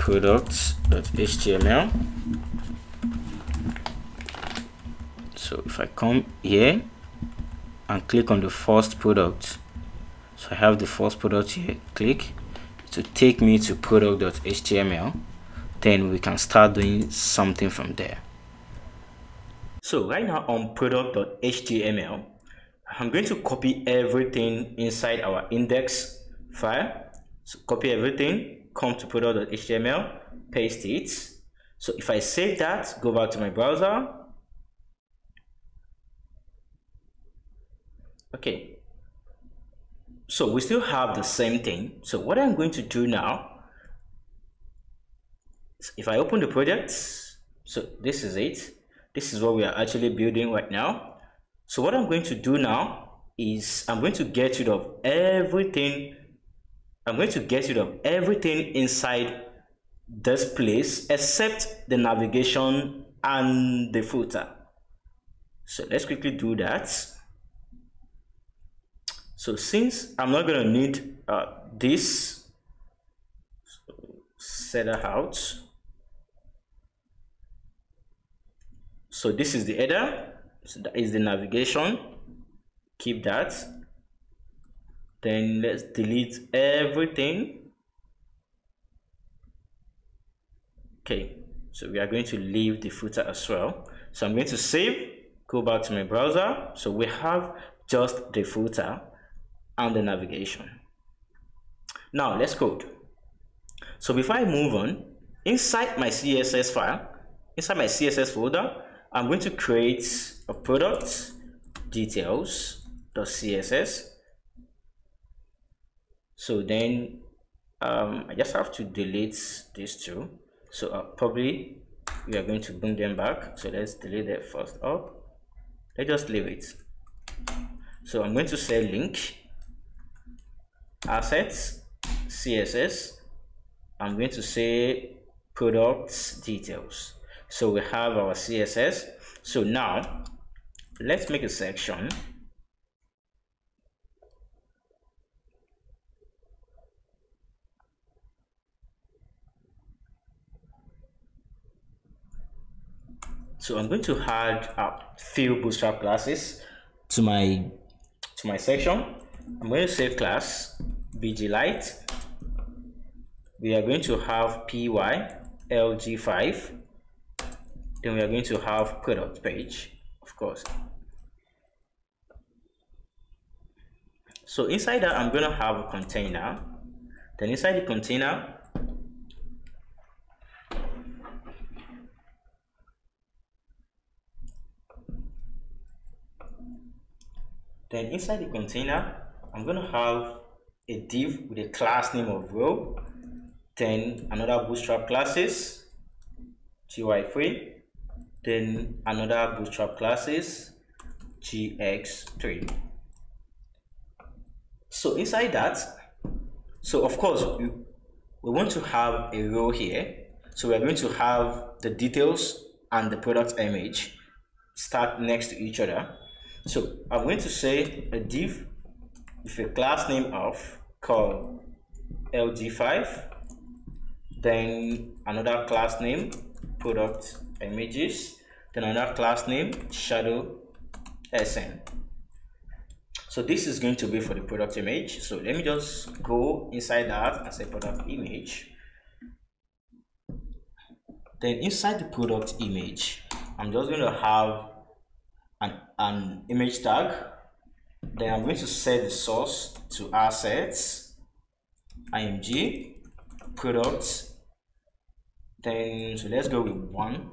products.html. So if I come here and click on the first product, so I have the first product here, click to take me to product.html, then we can start doing something from there. So right now on product.html, I'm going to copy everything inside our index file. So copy everything, come to product.html, paste it. So if I save that, go back to my browser. Okay, so we still have the same thing. So what I'm going to do now, if I open the project, so this is it. This is what we are actually building right now. So what I'm going to do now is I'm going to get rid of everything. I'm going to get rid of everything inside this place except the navigation and the footer. So let's quickly do that. So since I'm not going to need this, so set that out. So this is the header. So that is the navigation. Keep that. Then let's delete everything. Okay, so we are going to leave the footer as well. So I'm going to save, go back to my browser. So we have just the footer and the navigation. Now let's code. So before I move on, inside my CSS file, inside my CSS folder, I'm going to create a product details.css. So then I just have to delete these two. So probably we are going to bring them back. So let's delete that first up. Let's just leave it. So I'm going to say link assets CSS. I'm going to say products details. So we have our CSS. So now let's make a section. So I'm going to add a few Bootstrap classes to my section. I'm going to say class bglite. We are going to have pylg5. Then we are going to have product page, of course. So inside that, I'm going to have a container. Then inside the container, I'm going to have a div with a class name of row, then another Bootstrap classes, Jquery, then another Bootstrap classes, gx3. So inside that, so of course we want to have a row here. So we're going to have the details and the product image start next to each other. So I'm going to say a div with a class name of called lg5, then another class name product images, then another class name shadow sn. So this is going to be for the product image. So let me just go inside that and say product image. Then inside the product image, I'm just going to have an image tag. Then I'm going to set the source to assets img products. Then so let's go with 1.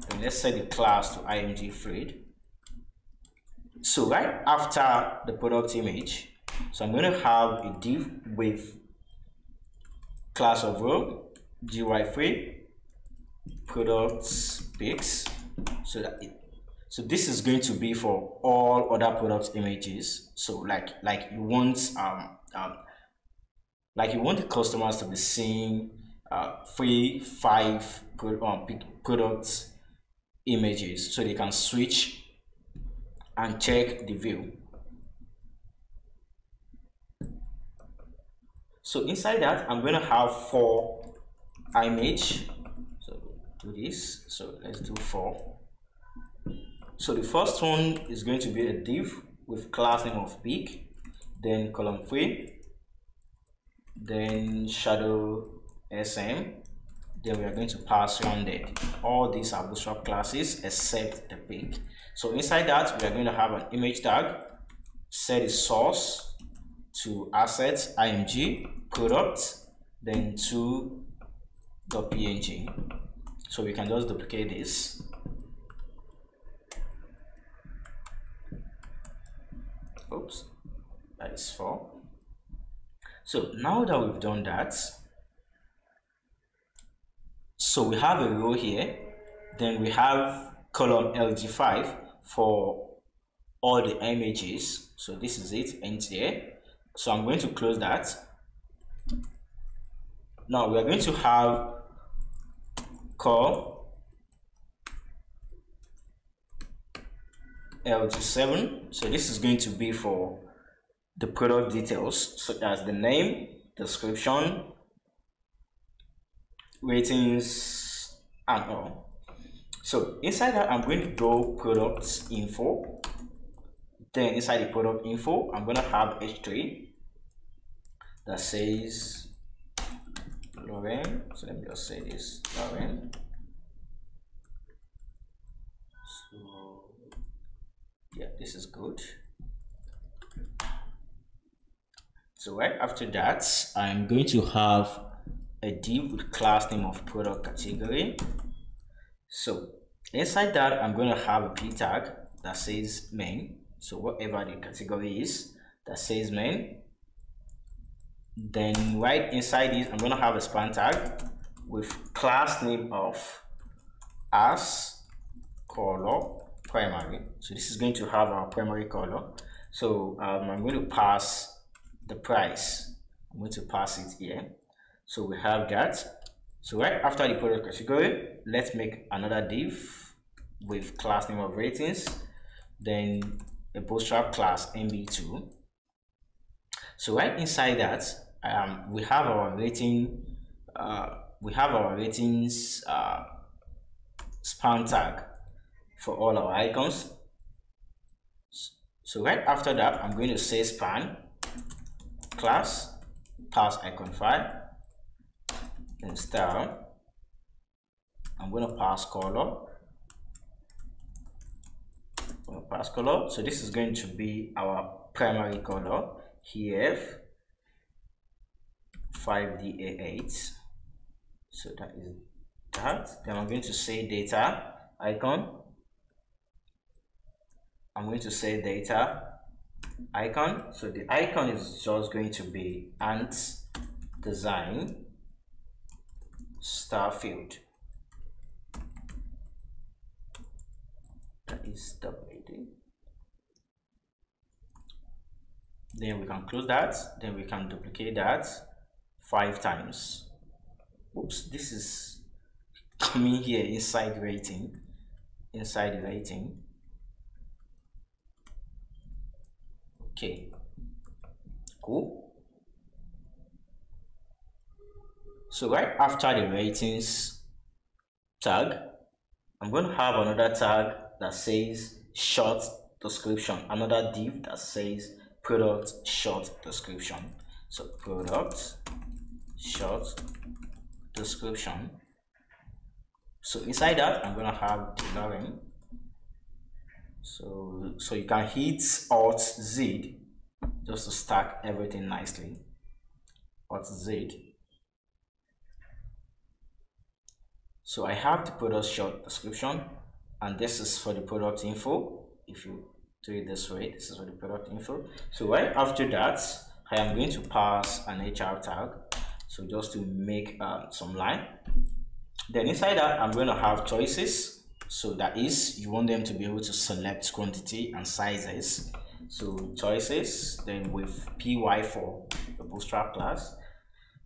Then let's set the class to img thread. So right after the product image, so I'm going to have a div with class of row gy3 products pics. So this is going to be for all other product images. So like you want the customers to be seeing 3-5 product images, so they can switch and check the view. So inside that, I'm going to have 4 image. So do this. So let's do 4. So the first one is going to be a div with class name of peak, then column 3, then shadow sm, then we are going to pass rounded. All these are Bootstrap classes except the peak. So inside that, we are going to have an image tag, set the source to assets img product, then to.png. So we can just duplicate this. Oops, that is 4. So now that we've done that, so we have a row here, then we have column lg5 for all the images. So this is it, ends there. So I'm going to close that. Now we are going to have call lg7. So this is going to be for the product details, such as the name, description, ratings, and all. So inside that, I'm going to do product info. Then inside the product info, I'm going to have h3 that says Lauren. So let me just say this, Lauren. So yeah, this is good. So right after that, I'm going to have a div with class name of product category. So inside that, I'm going to have a p tag that says main. So whatever the category is that says main. Then right inside this, I'm going to have a span tag with class name of as color primary. So this is going to have our primary color. So I'm going to pass the price. I'm going to pass it here. So we have that. So right after the product category, let's make another div with class name of ratings, then a Bootstrap class mb2. So right inside that, we have our rating. We have our ratings span tag for all our icons. So right after that, I'm going to say span class pass icon file, then style. I'm going to pass color. Pass color. So this is going to be our primary color here, 5DA8. So that is that. Then I'm going to say data icon. I'm going to say data icon. So the icon is just going to be ant design star field. That is WAD. Then we can close that. Then we can duplicate that 5 times. Oops, this is coming here inside rating. Inside the rating. Okay, cool. So right after the ratings tag, I'm going to have another tag that says short description, another div that says product short description. So product short description. So inside that, I'm going to have the Lauren. So you can hit Alt Z just to stack everything nicely. Alt Z. So I have the product short description, and this is for the product info. If you do it this way, this is for the product info. So right after that, I am going to pass an HR tag. So just to make some line. Then inside that, I'm going to have choices. So that is, you want them to be able to select quantity and sizes. So choices, then with py for the Bootstrap class.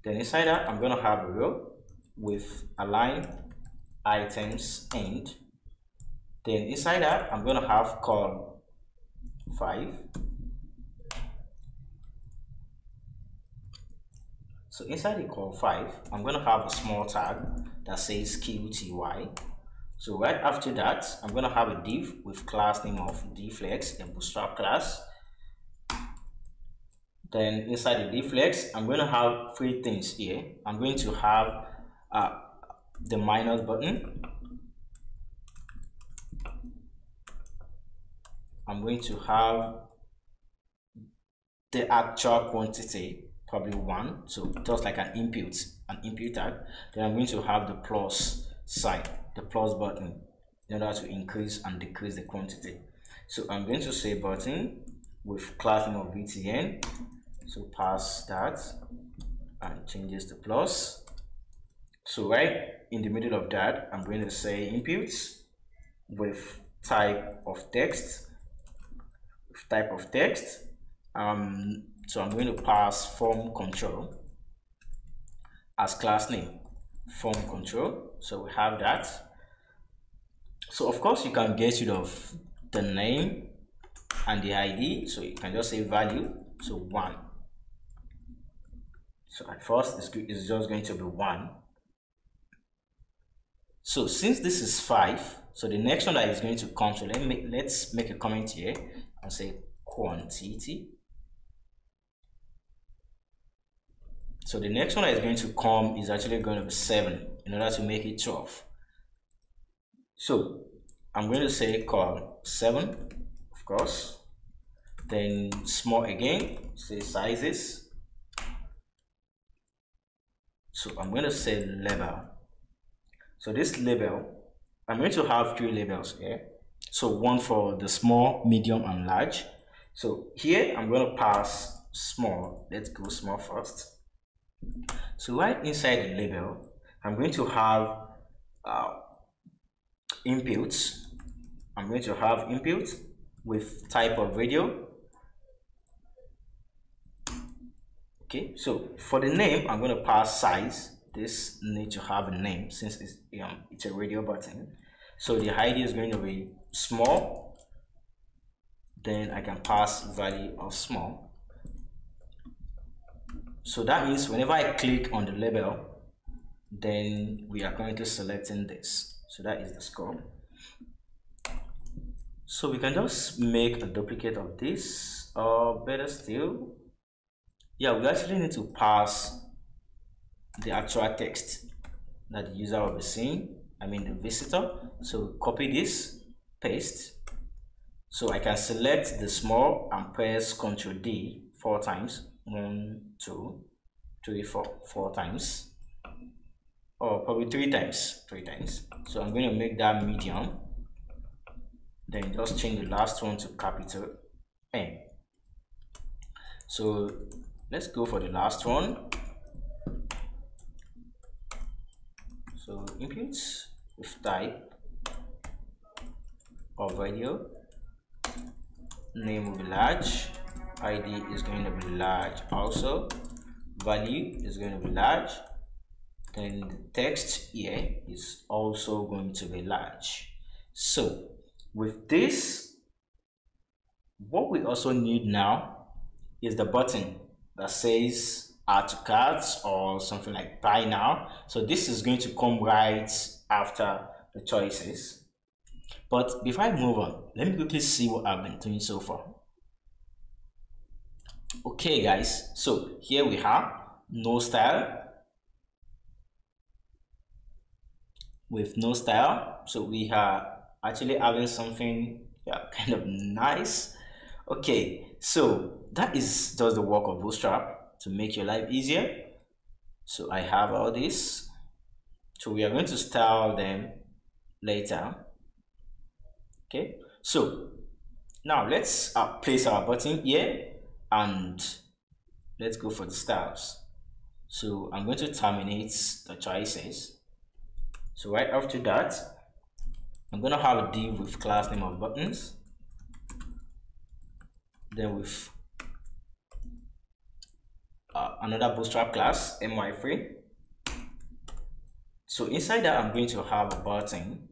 Then inside that, I'm going to have a row with align items end. Then inside that, I'm going to have call 5. So inside the call 5, I'm going to have a small tag that says QTY. So right after that, I'm going to have a div with class name of dflex, a Bootstrap class. Then inside the dflex, I'm going to have 3 things here. I'm going to have the minus button. I'm going to have the actual quantity, probably 1, so just like an input tag. Then I'm going to have the plus sign, the plus button, in order to increase and decrease the quantity. So I'm going to say button with class name of btn, so pass that and change this to plus. So right in the middle of that, I'm going to say inputs with type of text, so I'm going to pass form control as class name, form control. So we have that. So of course you can get rid of the name and the ID, so you can just say value, so 1. So at first it's just going to be 1. So since this is 5, so the next one that is going to come, so let's make a comment here and say quantity. So the next one that is going to come is actually going to be 7 in order to make it 12. So I'm going to say call 7, of course, then small again, say sizes. So I'm going to say label. So this label, I'm going to have 3 labels here. So one for the small, medium, and large. So here I'm going to pass small. Let's go small first. So right inside the label, I'm going to have inputs. I'm going to have input with type of radio. Okay, so for the name, I'm going to pass size. This needs to have a name since it's a radio button. So the ID is going to be small. Then I can pass value of small. So that means whenever I click on the label, then we are currently selecting this. So that is the scope. So we can just make a duplicate of this, or better still, yeah, we actually need to pass the actual text that the user will be seeing, I mean the visitor. So copy this, paste. So I can select the small and press Ctrl D 4 times. 1, 2, 3, 4 times, or probably 3 times. So I'm going to make that medium. Then just change the last one to capital N. So let's go for the last one. So inputs with type of radio, name will be large, ID is going to be large also, value is going to be large, then the text here is also going to be large. So with this, what we also need now is the button that says add to carts or something like buy now. So this is going to come right after the choices. But before I move on, let me quickly see what I've been doing so far. Okay guys, so here we have no style. With no style, so we are actually having something kind of nice. Okay, so that is just the work of Bootstrap to make your life easier. So I have all this, so we are going to style them later. Okay, so now let's place our button here and let's go for the styles. So I'm going to terminate the choices. So right after that, I'm going to have a div with class name of buttons, then with another Bootstrap class, my3. So inside that, I'm going to have a button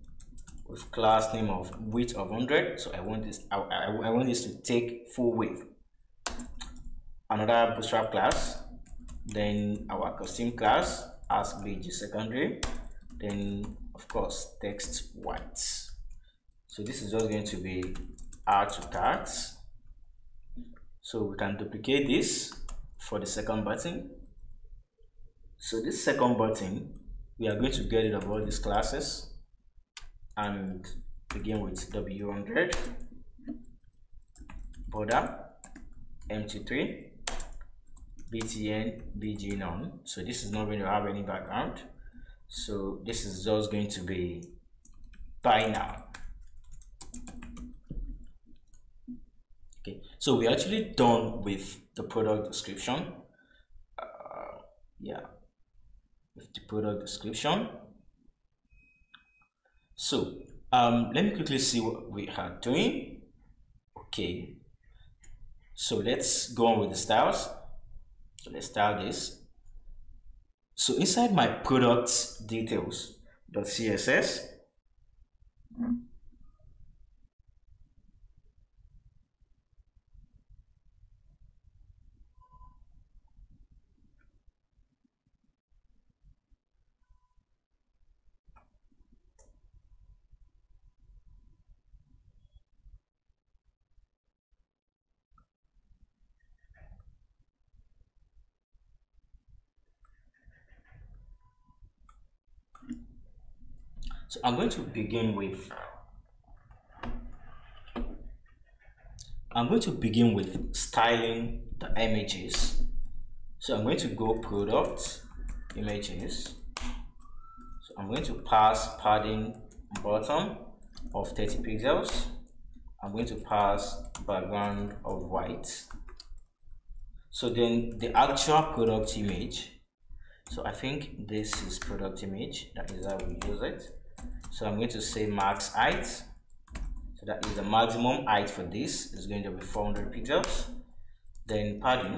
with class name of width of 100. So I want this, I want this to take full width. Another Bootstrap class, then our custom class ask bg secondary, then of course text white. So this is just going to be add to cart. So we can duplicate this for the second button. So this second button, we are going to get rid of all these classes and begin with w100 border mt3 btn bg none. So this is not going to have any background, so this is just going to be buy now. Okay, so we're actually done with the product description. Yeah, with the product description. So let me quickly see what we are doing. Okay, so let's go on with the styles. So let's style this. So inside my product details.css, so I'm going to begin with styling the images. So I'm going to go product images. So I'm going to pass padding bottom of 30 pixels. I'm going to pass background of white. So then the actual product image, so I think this is product image, that is how we use it. So I'm going to say max height, so that is the maximum height for this is going to be 400 pixels. Then padding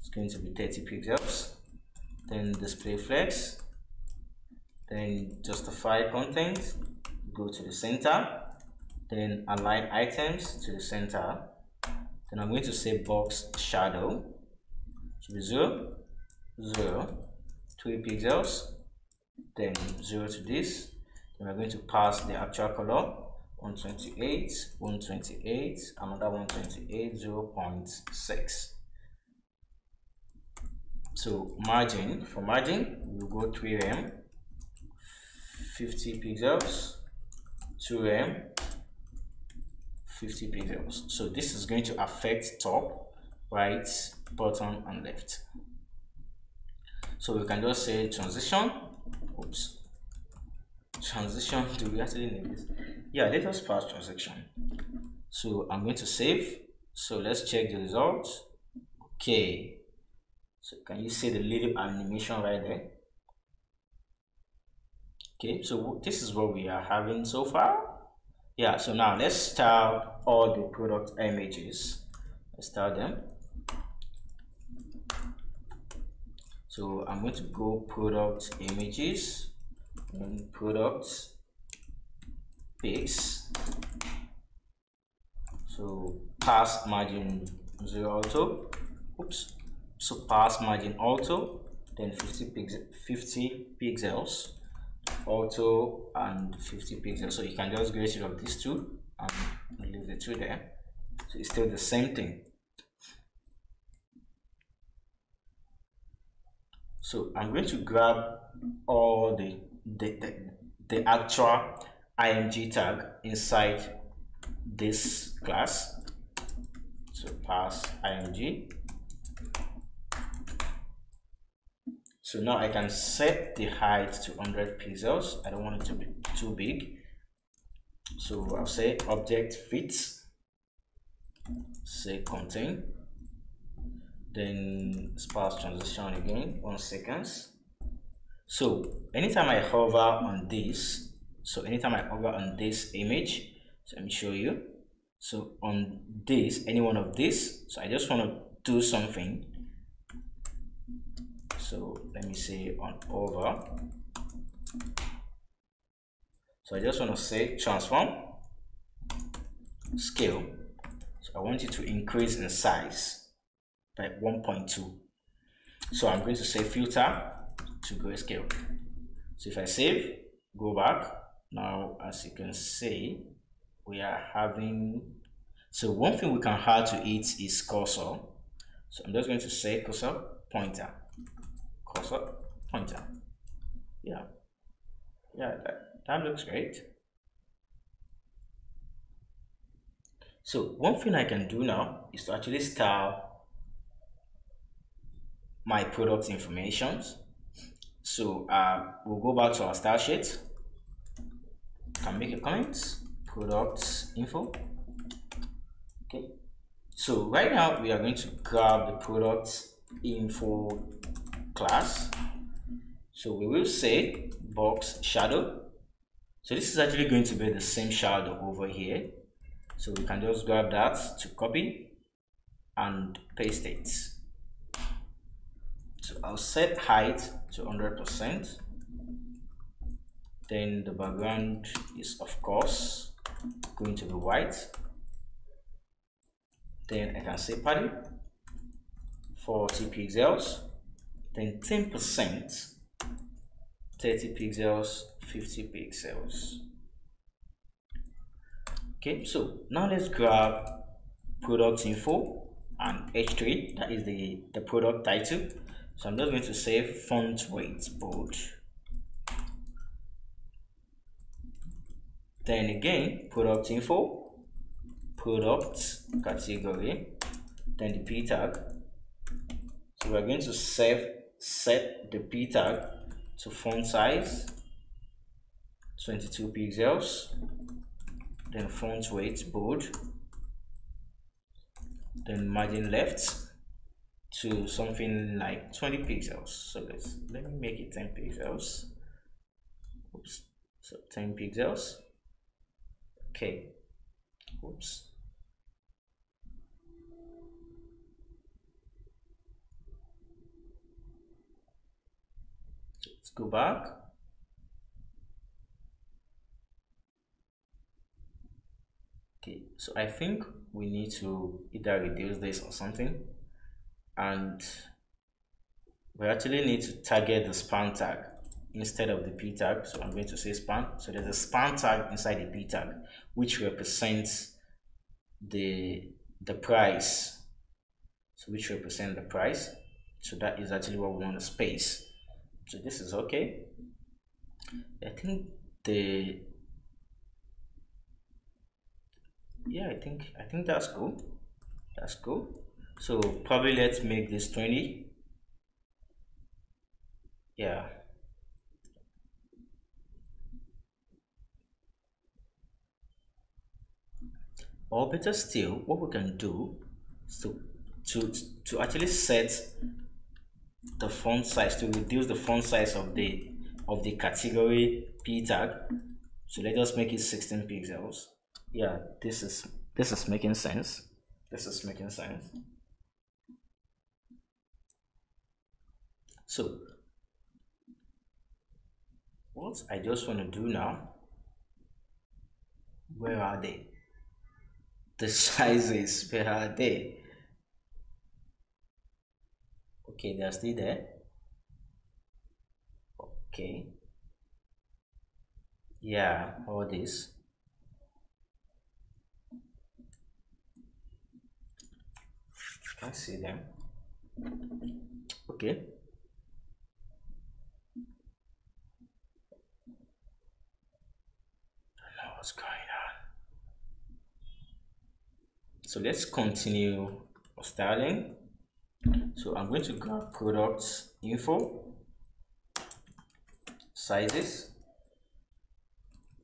is going to be 30 pixels. Then display flex, then justify content, go to the center, then align items to the center. Then I'm going to say box shadow to be 0, 0, 3 pixels, then 0 to this. Then we're going to pass the actual color 128, 128, another 128, 0.6. So margin, for margin, we'll go 3M, 50 pixels, 2M, 50 pixels. So this is going to affect top, right, bottom, and left. So we can just say transition. Oops. Transition. Do we actually need this? Yeah, let us pass transition. So I'm going to save. So let's check the results. Okay. So can you see the little animation right there? Okay, so this is what we are having so far. Yeah, so now let's style all the product images. Let's style them. So I'm going to go product images and product pics. So pass margin 0 auto. Oops. So pass margin auto, then 50 pixels auto and 50 pixels. So you can just get rid of these two and leave the two there. So it's still the same thing. So I'm going to grab all the actual img tag inside this class. So pass img. So now I can set the height to 100 pixels. I don't want it to be too big. So I'll say object fits, say contain, then sparse transition again, 1 second. So anytime I hover on this, image, so let me show you. So on this, any one of this, so I just want to do something. So let me say on over. So I just want to say transform scale. So I want it to increase in size by 1.2. So I'm going to say filter to grayscale. So if I save, go back, now as you can see, we are having, so one thing we can add to it is cursor. So I'm just going to say cursor pointer, yeah, that looks great. So one thing I can do now is to actually style my product information. So we'll go back to our style sheet, can make a comment, product info. Okay, so right now we are going to grab the product info class. So we will say box shadow. So this is actually going to be the same shadow over here. So we can just grab that to copy and paste it. So I'll set height to 100%. Then the background is of course going to be white. Then I can say padding 40 pixels. Then 10%, 30 pixels, 50 pixels. Okay, so now let's grab product info and H3, that is the product title. So I'm just going to say font weight bold. Then again, product info, product category, then the p tag. So we're going to set the p tag to font size 22 pixels, then font weight bold, then margin left to something like 20 pixels. So let me make it 10 pixels. Oops. So 10 pixels. Okay. Oops. Let's go back. Okay, so I think we need to either reduce this or something, and we actually need to target the span tag instead of the p tag. So I'm going to say span. So there's a span tag inside the p tag which represents the price, so which represent the price. So that is actually what we want to space. So this is okay. I think I think that's cool. That's cool. So probably let's make this 20. Yeah. Or better still, what we can do is to actually set the font size, to reduce the font size of the category p tag. So let us make it 16 pixels. Yeah, this is making sense. This is making sense. So what I just want to do now, where are they? The sizes, where are they? Okay, they're still there. Okay. Yeah, all this. Can't see them. Okay. I don't know what's going on. So let's continue styling. So I'm going to grab products info, sizes,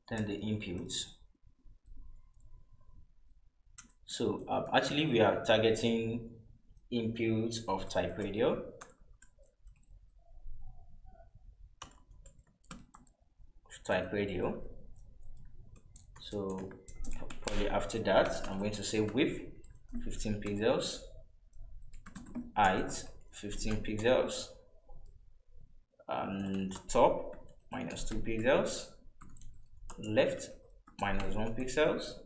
then the inputs. So actually we are targeting inputs of type radio, So probably after that I'm going to say width 15 pixels, height 15 pixels, and top -2 pixels, left -1 pixels,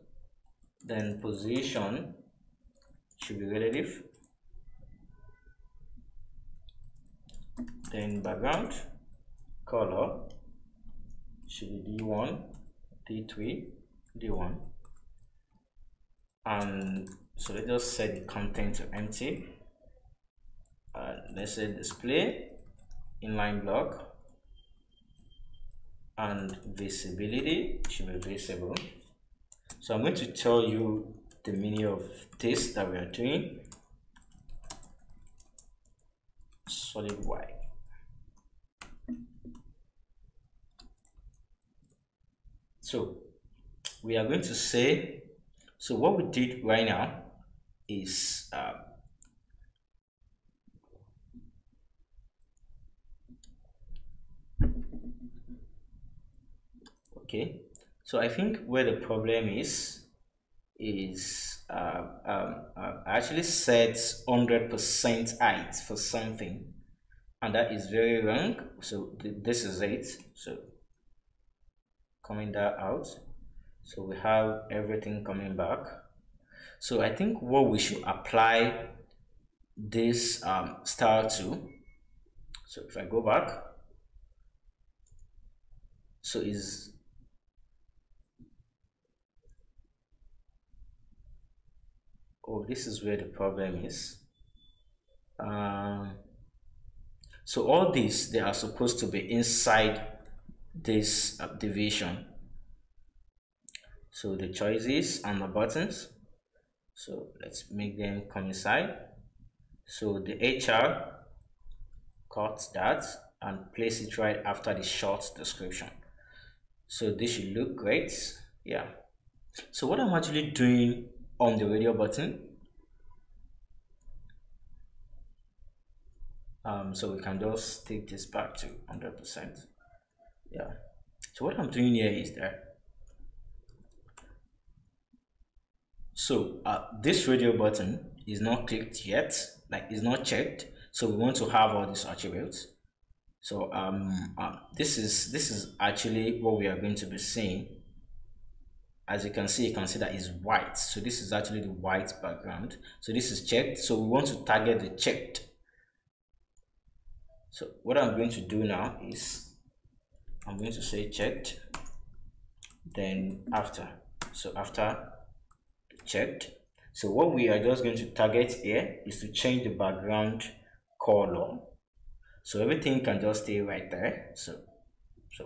then position should be relative, then background color should be D1, D3, D1, and so let's just set the content to empty. Let's say display inline block, and visibility should be visible. So I'm going to tell you the meaning of this that we are doing. Solid white. So we are going to say, so what we did right now is okay, so I think where the problem is I actually set 100% height for something, and that is very wrong. So this is it. So coming that out, so we have everything coming back. So I think what we should apply this style to, so if I go back, so is this is where the problem is. So all these, they are supposed to be inside this division. So the choices and the buttons, so let's make them come inside. So the HR, cut that and place it right after the short description. So this should look great. Yeah. So what I'm actually doing on the radio button, so we can just take this back to 100%. Yeah. So what I'm doing here is that, so this radio button is not clicked yet, like it's not checked. So we want to have all these attributes. So this is actually what we are going to be seeing. As you can see that is white. So this is actually the white background. So this is checked. So we want to target the checked. So what I'm going to do now is I'm going to say checked, then after. So after checked. So what we are just going to target here is to change the background color. So everything can just stay right there. So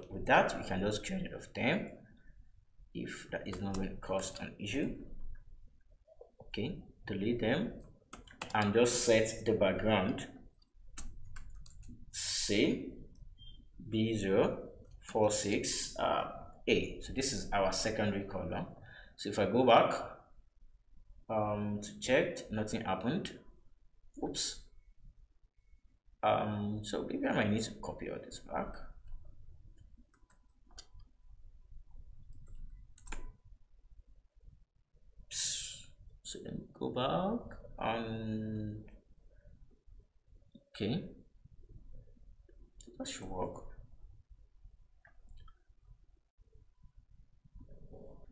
with that, we can just get rid of them if that is not going to cause an issue. Okay, delete them and just set the background say B046A. So this is our secondary color. So if I go back to checked, nothing happened. Oops. So maybe I might need to copy all this back. So then go back and okay, that should work.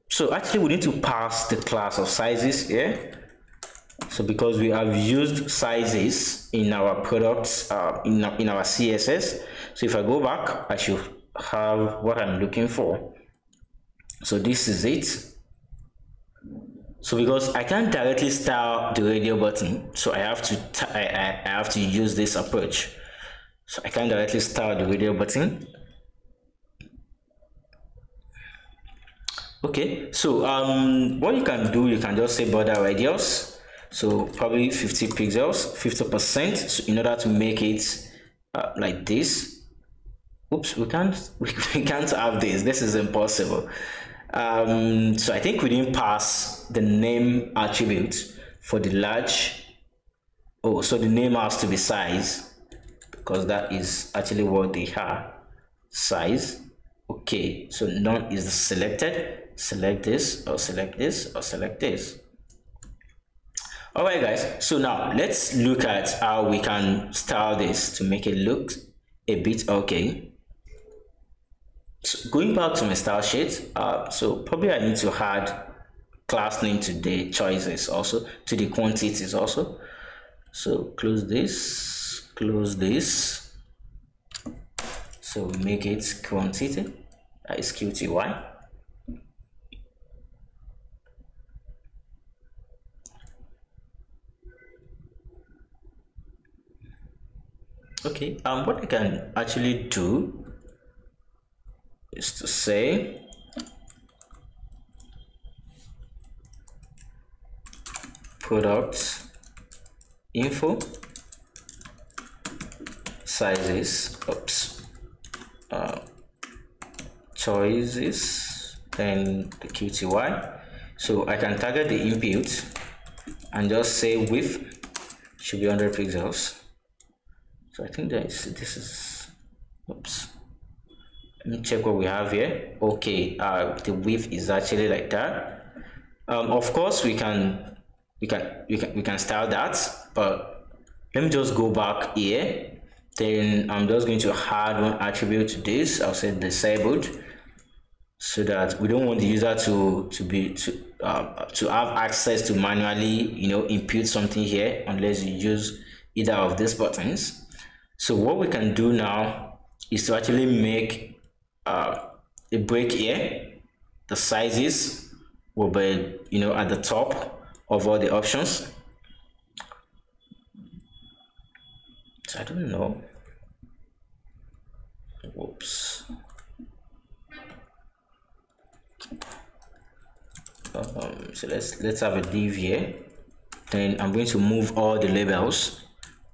So actually we need to pass the class of sizes here. So because we have used sizes in our products, in our CSS. So if I go back, I should have what I'm looking for. So this is it. So because I can't directly style the radio button, so I have to use this approach. So I can't directly style the radio button. Okay, so what you can do, you can just say border radius. So probably 50 pixels, 50%. So in order to make it like this. Oops, we can't have this. This is impossible. So I think we didn't pass the name attribute for the large. Oh, so the name has to be size, because that is actually what they are, size. Okay, so none is selected. Select this or select this or select this. All right, guys. So now let's look at how we can style this to make it look a bit okay. So going back to my style sheet, so probably I need to add class name to the choices, also to the quantities also. So close this, So we make it quantity, that is QTY. Okay, what I can actually do is to say product info sizes, choices, and the QTY. So I can target the input and just say width should be 100 pixels. So I think this is, oops, let me check what we have here. Okay, the width is actually like that. Of course we can style that, but let me just go back here. Then I'm just going to add one attribute to this. I'll say disabled, so that we don't want the user to have access to manually input something here unless you use either of these buttons. So what we can do now is to actually make a break here. The sizes will be at the top of all the options. So I don't know. Whoops. So let's have a div here. Then I'm going to move all the labels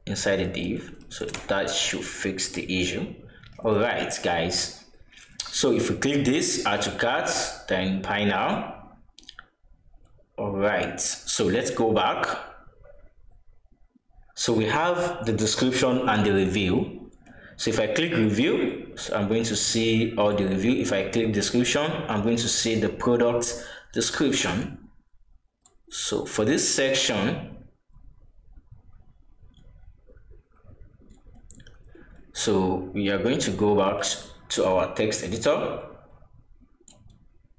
inside the div, so that should fix the issue. All right, guys. So if we click this, add to cart, then buy now. All right. So let's go back. So we have the description and the review. So if I click review, so I'm going to see all the review. If I click description, I'm going to see the product description. So for this section, so we are going to go back to our text editor.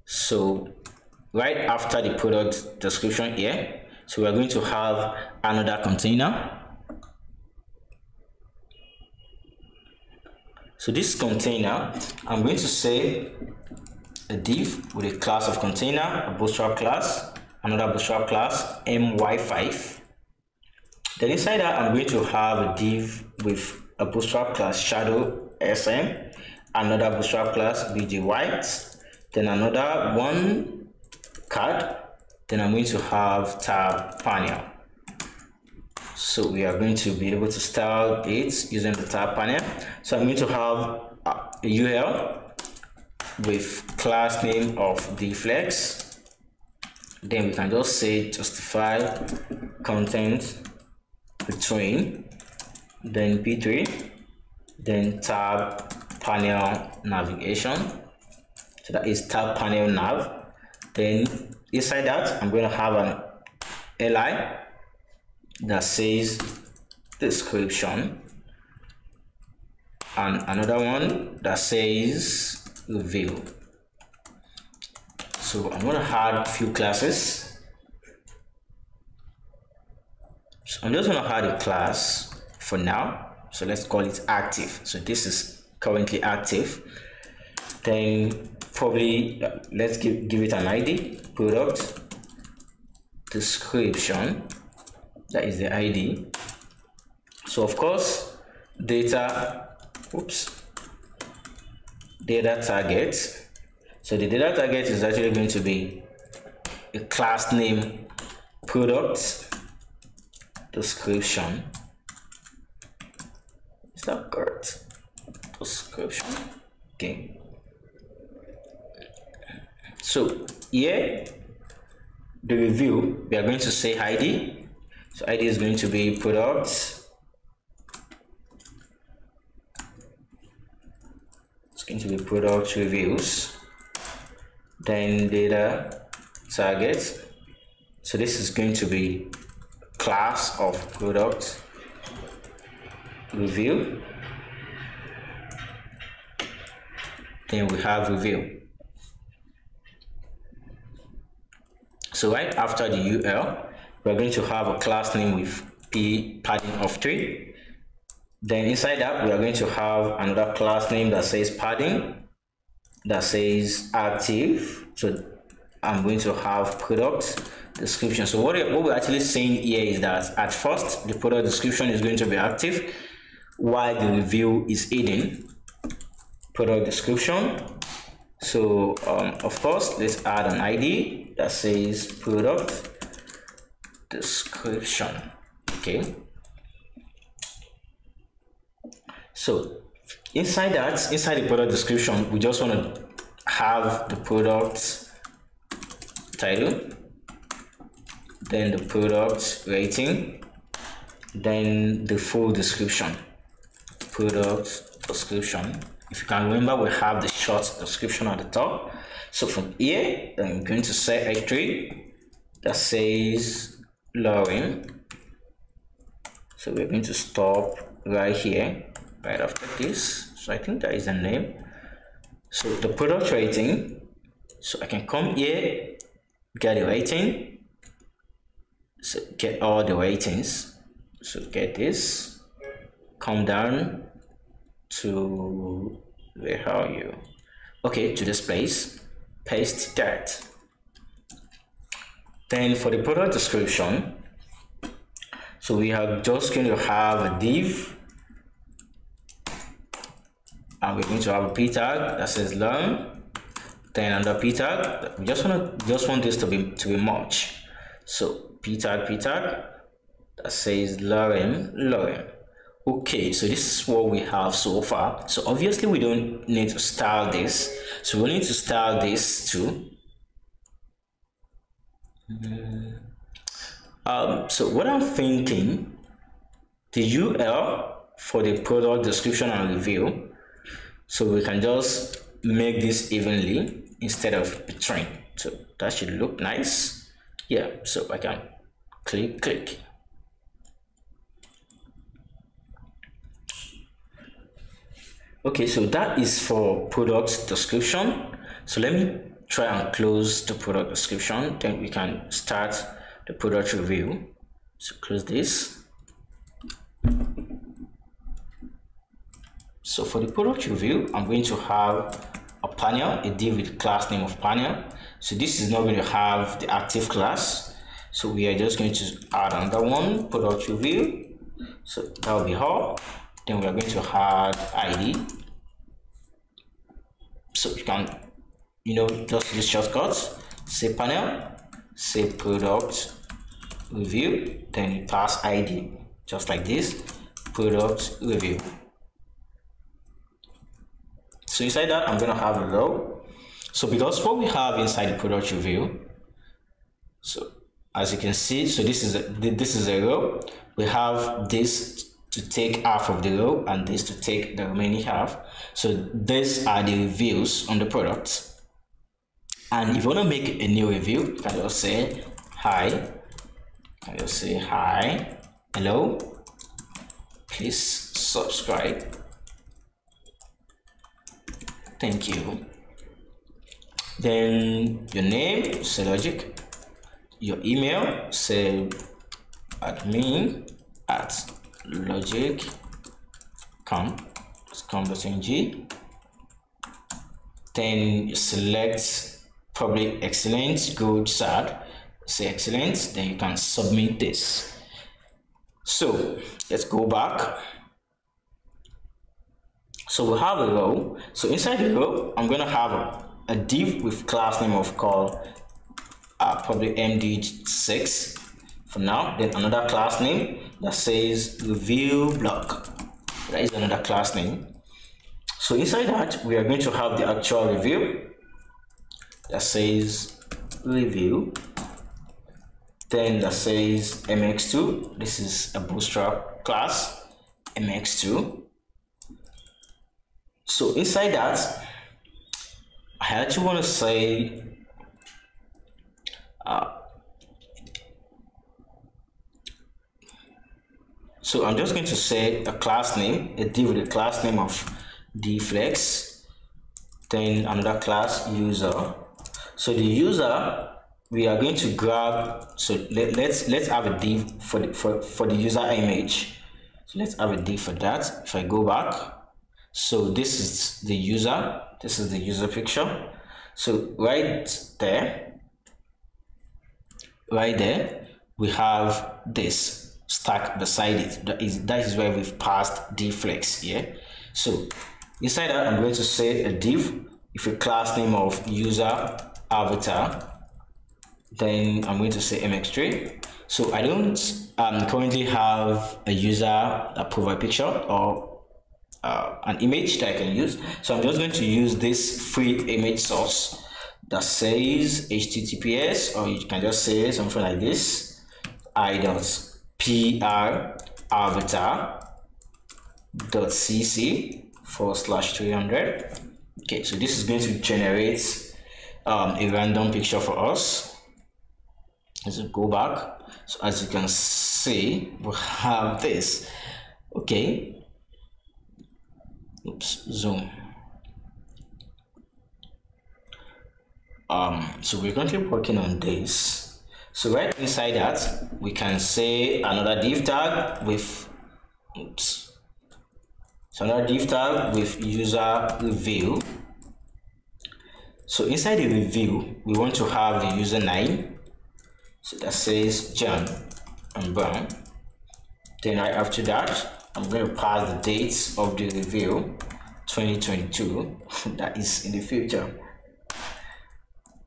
So right after the product description here, so we are going to have another container. So this container, I'm going to say a div with a class of container, a bootstrap class, another bootstrap class, my5. Then inside that, I'm going to have a div with a bootstrap class shadow sm, another bootstrap class bg white, then another one card, then I'm going to have tab panel. So we are going to be able to style it using the tab panel. So I'm going to have a UL with class name of dflex. Then we can just say justify content between, then p3, then tab panel navigation. So that is tab panel nav. Then inside that, I'm going to have an li that says description, and another one that says review. So I'm going to add a few classes. So I'm just going to add a class for now. So let's call it active. So this is currently active. Then probably let's give it an ID, product description. That is the ID. So of course, data target. So the data target is actually going to be a class name product description. Is that correct? Description. Okay. So here, the review, we are going to say ID. So ID is going to be product. It's going to be product reviews. Then data target. So this is going to be class of product review. Then we have review. So right after the UL, we're going to have a class name with p padding of 3. Then inside that, we are going to have another class name that says padding, that says active. So I'm going to have product description. So what we're actually saying here is that at first the product description is going to be active while the review is hidden. Product description. So of course, let's add an ID that says product description. Okay. So inside the product description, we just want to have the product title, then the product rating, then the full description. Product description. If you can remember, we have the short description at the top. So from here, I'm going to say a tree that says Lauren. So we're going to stop right here, right after this. So I think that is the name. So the product rating. So I can come here, get a rating. So get all the ratings. So get this. Come down to where are you? Okay, to this place. Paste that. Then for the product description, so we are just going to have a div, and we're going to have a p tag that says learn. Then under p tag, we just want this to be merged. So p tag that says Lauren. Okay, so this is what we have so far. So obviously we don't need to style this, so we need to style this too. So what I'm thinking, the URL for the product description and review, so we can just make this evenly instead of between. So that should look nice. Yeah, so I can click. Okay, so that is for product description. So let me try and close the product description, then we can start the product review. So close this. So for the product review, I'm going to have a panel, a div with class name of panel. So this is not going to have the active class. So we are just going to add another one, product review. So that will be all. Then we are going to add ID. So you can, just use shortcuts. Say panel, say product review, then you pass ID, just like this, product review. So inside that, I'm gonna have a row. So because what we have inside the product review, so as you can see, so this is a row. We have this to take half of the row and this to take the remaining half. So these are the reviews on the product. And if you want to make a new review, you can just say hi. Hello, please subscribe. Thank you. Then your name, say logic. Your email, say admin@logic.com.ng. Then you select probably excellent, good, sad. Say excellent, then you can submit this. So let's go back. So we have a row. So inside the row, I'm gonna have a div with class name of called probably md6 for now. Then another class name that says review block. That is another class name. So inside that, we are going to have the actual review that says review. Then that says mx2. This is a Bootstrap class, mx2. So inside that, I actually want to say so I'm just going to say a class name, a div with a class name of dflex, then another class user. So the user, we are going to grab, so let's have a div for the user image. So let's have a div for that. If I go back, so this is the user picture. So right there, we have this stack beside it. That is where we've passed div flex here. So inside that, I'm going to say a div with a class name of user avatar. Then I'm going to say mx3. So I don't currently have a user profile picture or an image that I can use. So I'm just going to use this free image source that says https, or you can just say something like this: i.pr.avatar.cc/300. Okay, so this is going to generate a random picture for us. Let's go back. So as you can see, we have this. Okay. Oops, zoom. So we're currently working on this. So right inside that, we can say another div tag with user review. So inside the review, we want to have the username. So that says John and Brown. Then right after that, I'm going to pass the dates of the review, 2022. That is in the future.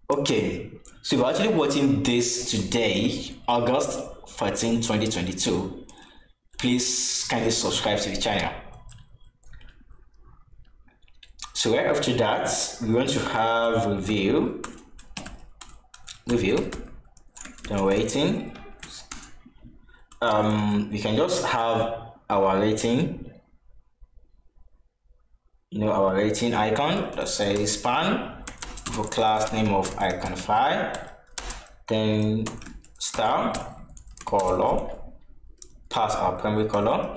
Okay, so we're actually watching this today, August 14, 2022. Please kindly subscribe to the channel. So right after that, we want to have review, then rating. We can just have our rating, our rating icon that says span for class name of icon file, then star color, pass our primary color,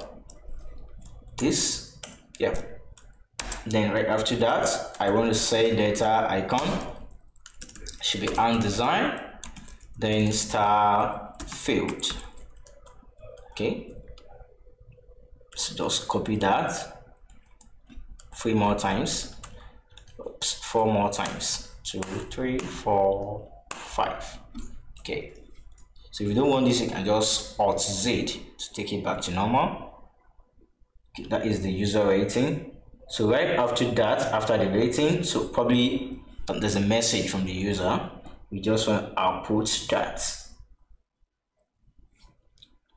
this, yeah. Then right after that, I want to say data icon should be undesign, then star field. Okay, so just copy that 3 more times. Oops, 4 more times. 2, 3, 4, 5. Okay, so if you don't want this, you can just Alt Z to take it back to normal. Okay, that is the user rating. So right after that, after the rating, so probably there's a message from the user. We just want to output that.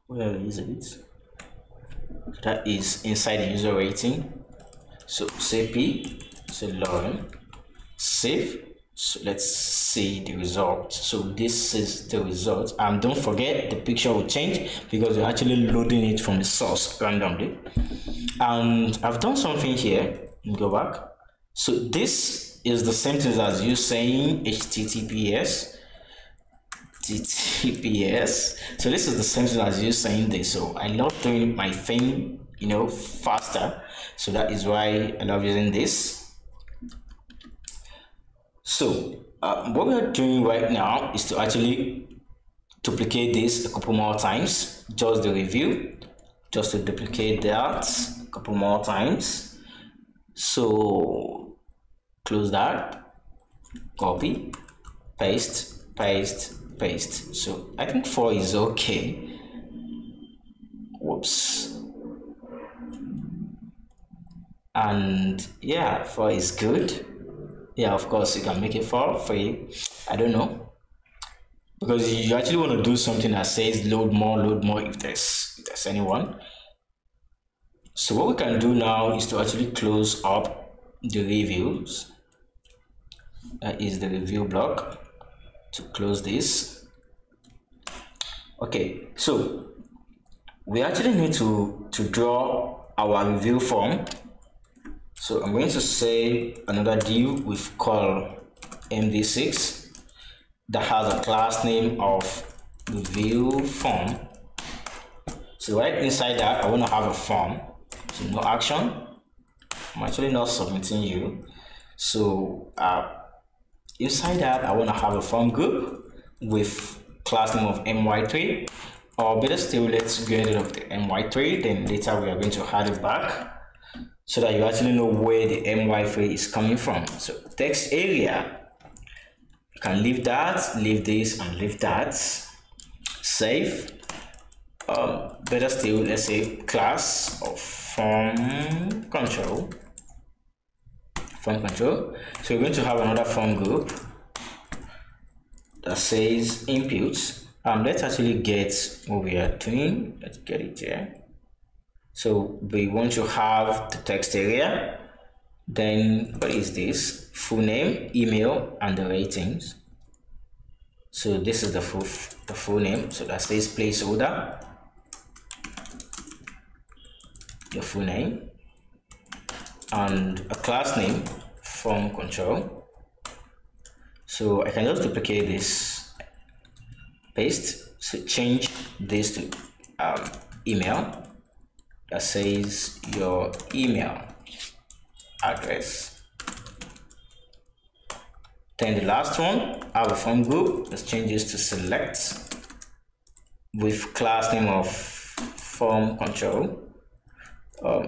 Where is it? So that is inside the user rating. So say P, so Lauren, save. So let's see the result. So this is the result. Don't forget the picture will change because we're actually loading it from the source randomly. And I've done something here. Go back. So this is the same thing as you saying HTTPS. So this is the same thing as you saying this. So I love doing my thing, faster. So that is why I love using this. So what we are doing right now is to actually duplicate this a couple more times. Just the review, just to duplicate that a couple more times. So close that, copy, paste, paste, paste. So I think 4 is okay. Whoops. And yeah, 4 is good. Yeah, of course you can make it 4 free. I don't know, because you actually want to do something that says load more if there's anyone. So what we can do now is to actually close up the reviews. That is the review block. To close this. Okay, so we actually need to draw our review form. So I'm going to say another div with call md6 that has a class name of review form. So right inside that, I want to have a form. So no action. I'm actually not submitting you. So inside that, I want to have a form group with class name of my3. or better still, let's get rid of the my3, then later we are going to add it back so that you actually know where the my3 is coming from. So text area, you can leave that, leave this, and leave that. Save. Better still, let's say class of form control. So we're going to have another form group that says inputs. Let's actually get what we are doing. Let's get it here. So we want to have the text area, then what is this? Full name, email, and the ratings. So this is the full name. So that says placeholder, your full name, and a class name, form control. So I can just duplicate this, paste, so change this to email, that says your email address. Then the last one, our form group, let's change this to select with class name of form control,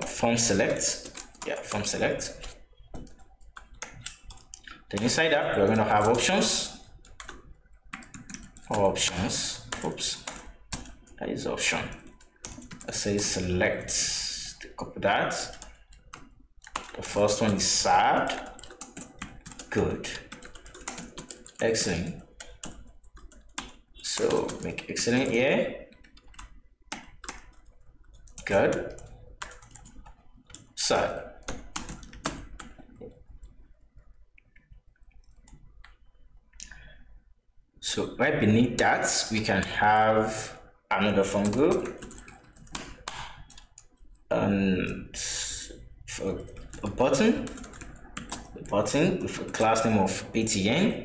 form select. Yeah, form select. Then inside that, we're going to have options. Oops, that is option. Let's say select. Copy that. The first one is sad. Good. Excellent. So make excellent here. Good. Sad. So right beneath that, we can have another form group, and for a button with a class name of btn,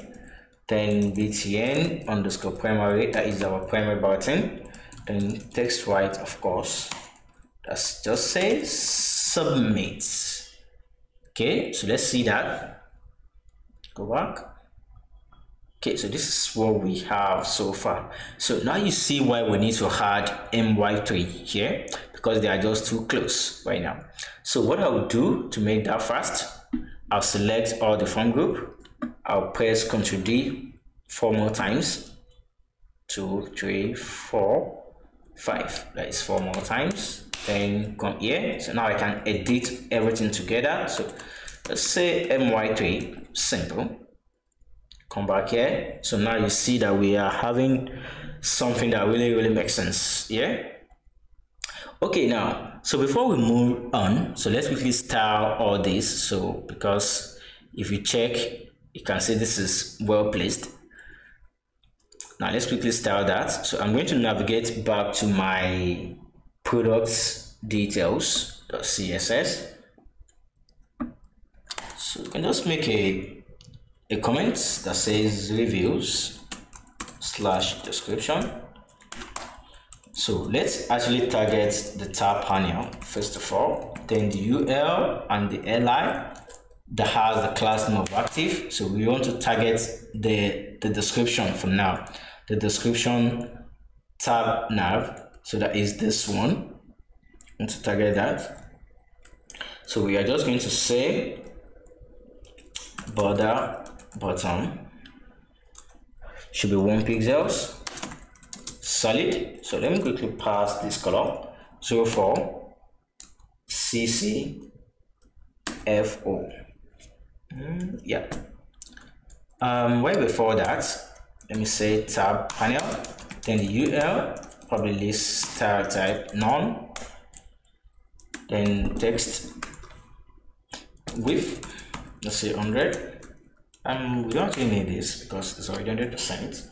then btn underscore primary, that is our primary button, then text right, of course, that's just says submit. Okay, so let's see that. Go back. Okay, so this is what we have so far. So now you see why we need to add my3 here, because they are just too close right now. So what I'll do to make that fast, I'll select all the form group, I'll press Ctrl D 4 more times, 2, 3, 4, 5, that is 4 more times, then come here. So now I can edit everything together. So let's say my3 simple. Come back here. So now you see that we are having something that really makes sense. Yeah. Okay, now, so before we move on, so let's quickly style all this. So because if you check, you can see this is well placed. Now let's quickly style that. So I'm going to navigate back to my products details.css. So you can just make a comment that says reviews / description. So let's actually target the tab panel first of all, then the UL and the LI that has the class name of active. So we want to target the description for now, the description tab nav. So that is this one. I want to target that. So we are just going to say border bottom should be 1 pixels solid. So let me quickly pass this color 04 CCFO. Yeah. Right before that, let me say tab panel, then the UL, probably list style type none, then text width, let's say 100. We don't really need this because it's already 100%.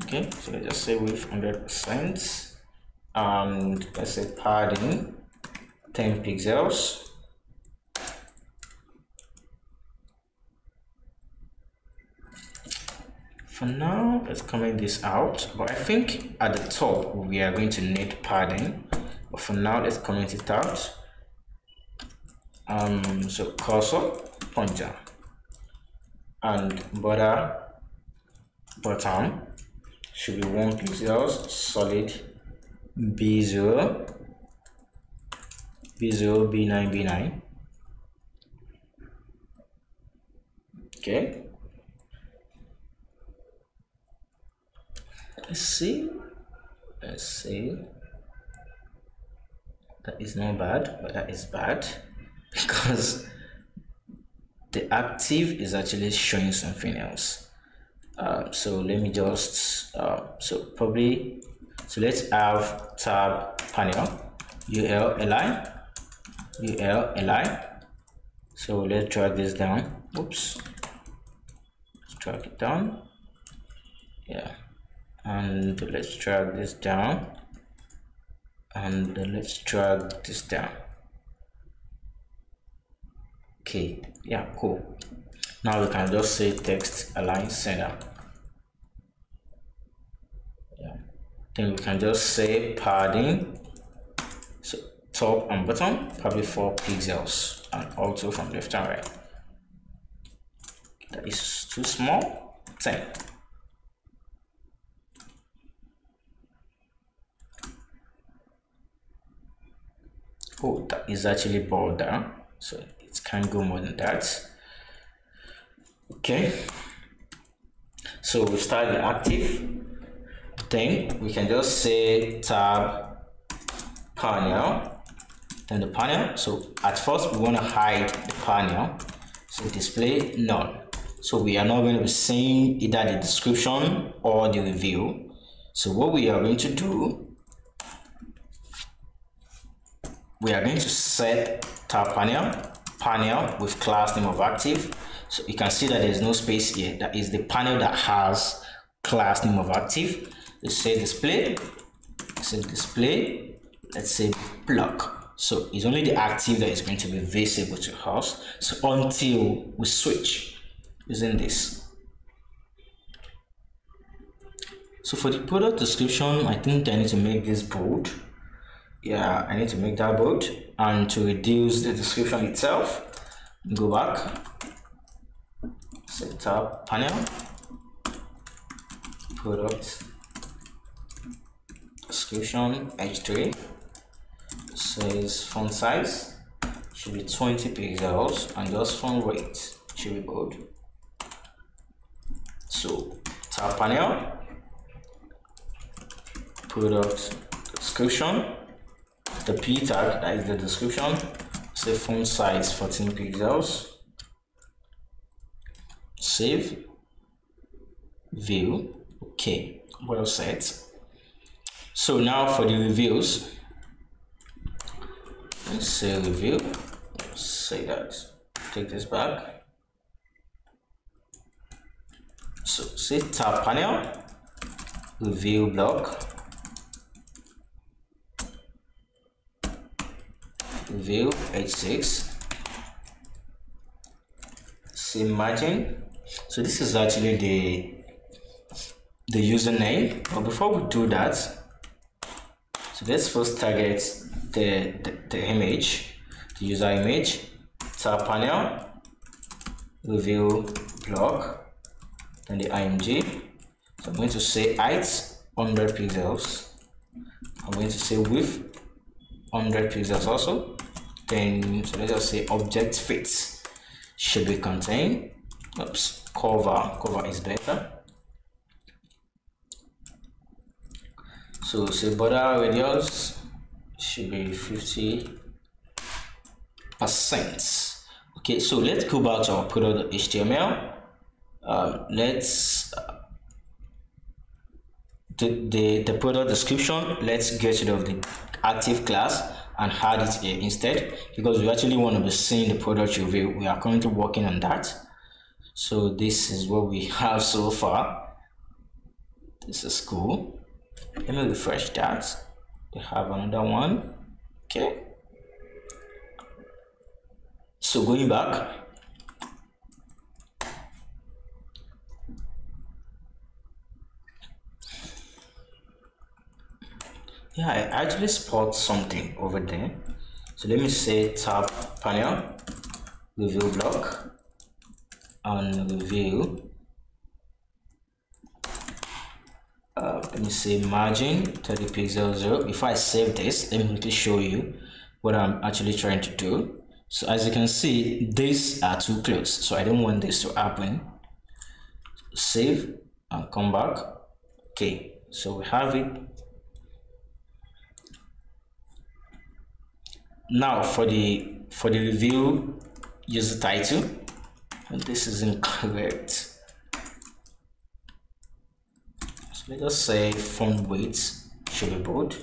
Okay, so let's just say with 100%, and let's say padding 10 pixels. For now, let's comment this out, but I think at the top we are going to need padding, but for now let's comment it out. So cursor pointer and border bottom should be 1 pixels, solid B0, B0, B9, B9. Okay. Let's see. That is not bad, but that is bad because the active is actually showing something else. So let me just so let's have tab panel ULLI. So let's drag this down. Oops, let's drag it down. Yeah, and let's drag this down, and let's drag this down. Okay, yeah, cool. Now we can just say text align center. Yeah, then we can just say padding, so top and bottom probably 4 pixels, and also from left and right. That is too small. 10. Oh, that is actually bold down, so it can't go more than that. Okay, so we start the active, then we can just say tab panel, then the panel. So at first we want to hide the panel, so display none. So we are not going to be seeing either the description or the review. So what we are going to do, we are going to set tab panel with class name of active. So you can see that there is no space here. That is the panel that has class name of active. Let's say display. Let's say block. So it's only the active that is going to be visible to us. So until we switch using this. So for the product description, I think I need to make this bold. Yeah, I need to make that bold, and to reduce the description itself, go back, set up panel, product description H3, says font size should be 20 pixels, and just font weight should be bold. So tab panel, product description, the p tag, that is the description, say font size 14 pixels, save, view. Okay, well set. So now for the reviews, let's say review, say that, take this back. So say tab panel, review block, review H6, say margin. So this is actually the username, but before we do that, so let's first target the image, the user image, tab panel, review block, then the img. So I'm going to say height 100 pixels, I'm going to say width 100 pixels also. Then so let's just say object fits should be contained. Oops, cover is better. So say border radius should be 50%. Okay, so let's go back to our product.html. Let's the product description, let's get rid of the active class and add it here instead, because we actually want to be seeing the product review. We are currently working on that. So this is what we have so far. This is cool. Let me refresh that. We have another one. Okay, so going back, yeah, I actually spot something over there. So let me say tab panel, review block, and review let me say margin 30 pixels 0. If I save this, let me quickly show you what I'm actually trying to do. So as you can see, these are too close, so I don't want this to happen. Save and come back. Okay, so we have it. Now for the review user title, and this is incorrect. So let us say font weight should be bold.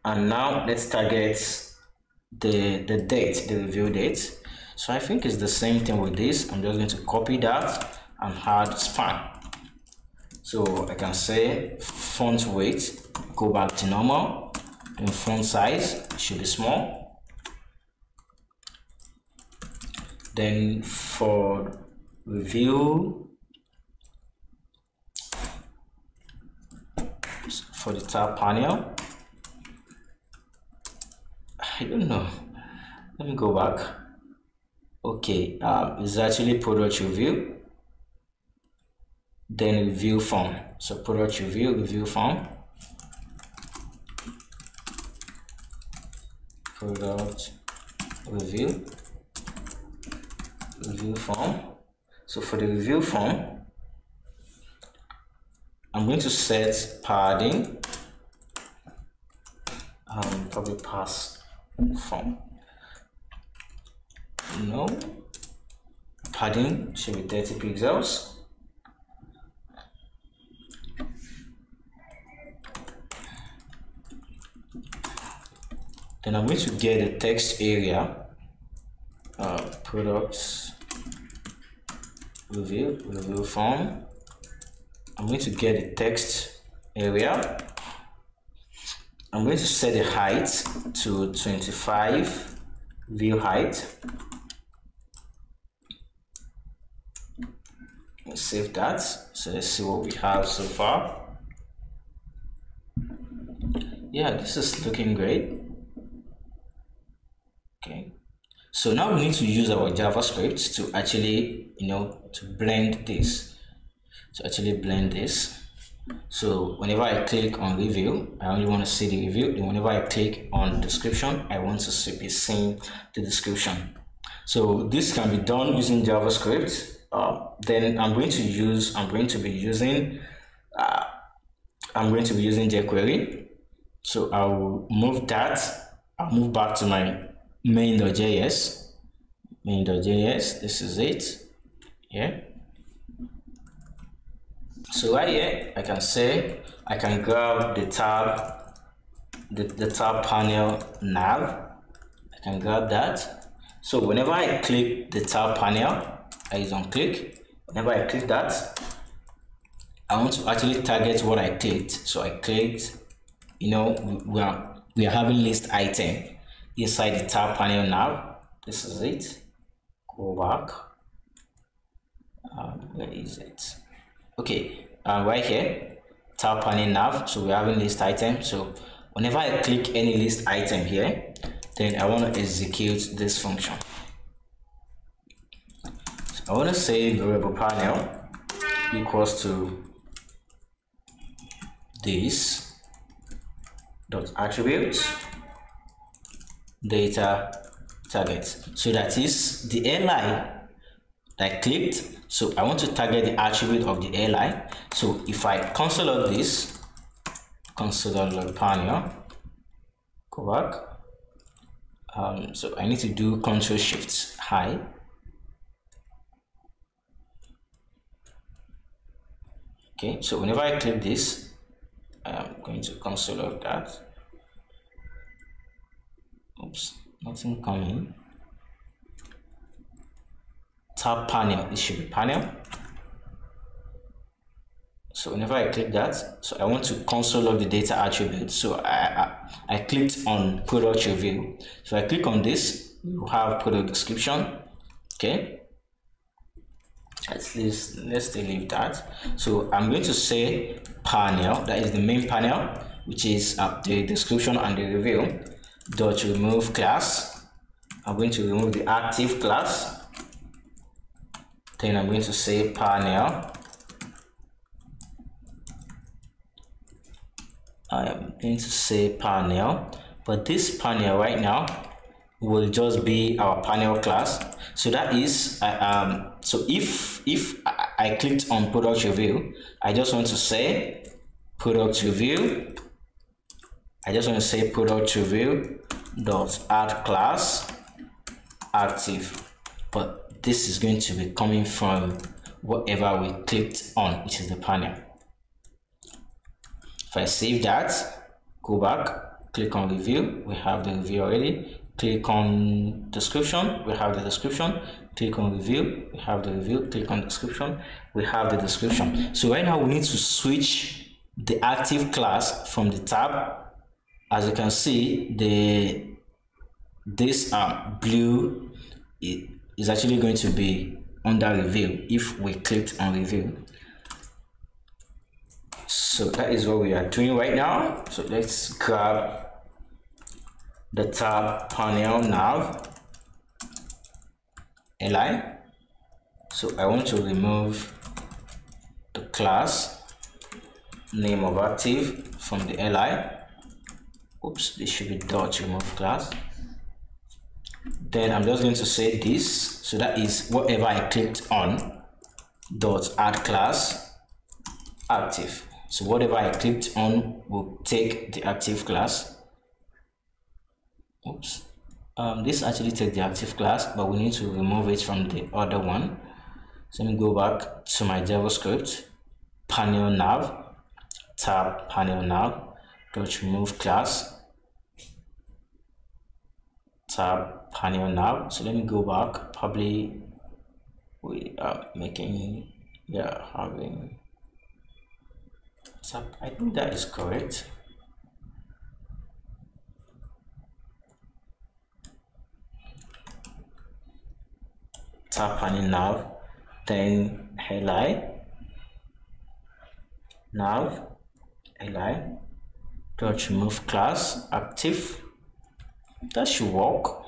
And now let's target the date, the review date. So I think it's the same thing with this. I'm just going to copy that and add span. So I can say font weight, go back to normal, and font size should be small. Then for review, for the tab panel, I don't know, let me go back. Okay, it's actually product review, then review form. So product review, review form, product review, review form. So for the review form, I'm going to set padding, probably pass form. No, padding should be 30 pixels. Then I'm going to get the text area, products review form. I'm going to get the text area. I'm going to set the height to 25 view height. Let's save that. So let's see what we have so far. Yeah, this is looking great. Okay, so now we need to use our JavaScript to actually, to blend this. So whenever I click on review, I only want to see the review. And whenever I click on description, I want to be seeing the description. So this can be done using JavaScript. Then I'm going to be using Jquery. So I'll move that. I'll move back to my main.js. This is it. Yeah. So right here, I can say I can grab the tab, the tab panel nav. I can grab that. So whenever I click the tab panel, I use on click. Whenever I click that, I want to actually target what I clicked. So I clicked, we are having list item inside the tab panel nav. This is it. Go back. Where is it? Okay, right here, tab panel nav. So we're having list item. So whenever I click any list item here, then I want to execute this function. So I want to say variable panel equals to this dot attribute data target. So that is the airline that I clicked. So I want to target the attribute of the airline. So if I console log this, console log panel, go back. So I need to do Ctrl Shift high. Okay, so whenever I click this, I'm going to console log that. Oops, nothing coming. Tab panel, it should be panel. So whenever I click that, so I want to console log the data attribute. So I clicked on product review. So I click on this, you have product description. Okay, at least let's delete that. So I'm going to say panel, that is the main panel, which is the description and the review. Dot remove class. I'm going to remove the active class. Then I'm going to say panel I am going to say panel, but this panel right now will just be our panel class. So that is so if I clicked on product review, I just want to say product review. I just want to say product review dot add class active, but this is going to be coming from whatever we clicked on, which is the panel. If I save that, go back, click on review, we have the review already. Click on description, we have the description. Click on review, we have the review. Click on description, we have the description. So right now we need to switch the active class from the tab. As you can see, this blue is actually going to be under review if we clicked on review. So that is what we are doing right now. So let's grab the tab panel nav li. So I want to remove the class name of active from the li. Oops, this should be dot remove class. Then I'm just going to say this, so that is whatever I clicked on dot add class active. So whatever I clicked on will take the active class. Oops, this actually takes the active class, but we need to remove it from the other one. So let me go back to my JavaScript, panel nav, tab panel nav dot remove class, tab panel nav. So let me go back. Probably we are making, having tab. I think that is correct. Tab panel nav, then li nav li dot remove class active. That should work.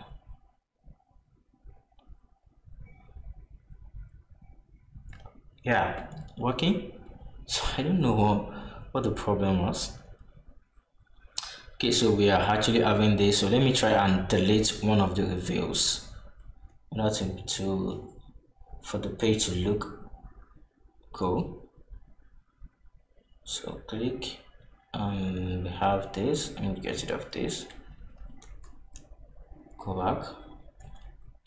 Yeah, working. So I don't know what the problem was. Okay, so we are actually having this. So let me try and delete one of the reviews in order for the page to look cool. So click and we have this, and get rid of this. Go back.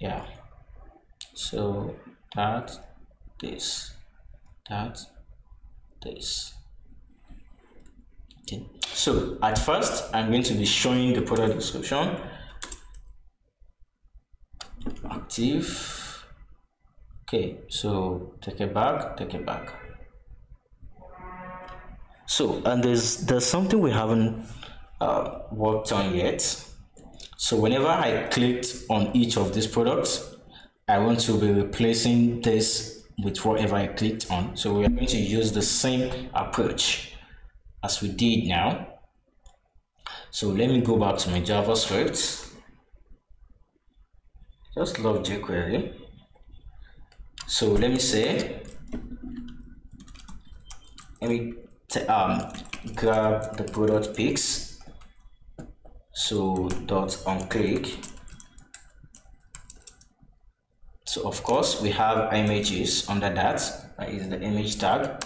Yeah. So this. Okay. So at first I'm going to be showing the product description. Active. Okay, so take it back. So, and there's something we haven't worked on yet. So whenever I clicked on each of these products, I want to be replacing this with whatever I clicked on. So we are going to use the same approach as we did now. So let me go back to my JavaScript. Just love Jquery. So let me say, let me grab the product pics. So dot on click. So of course we have images under that. That is the image tag.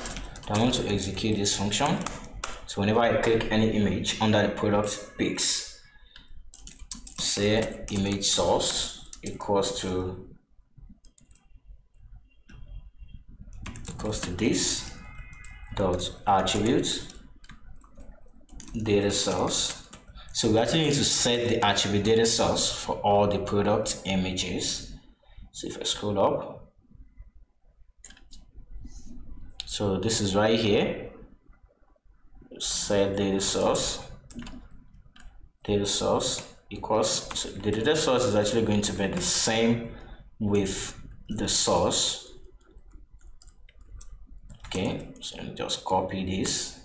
I want to execute this function. So whenever I click any image under the product pics, say image source equals to this dot attribute data source. So we actually need to set the attribute data source for all the product images. So if I scroll up, so this is right here. Set data source equals, so the data source is actually going to be the same with the source. Okay, so let me just copy this.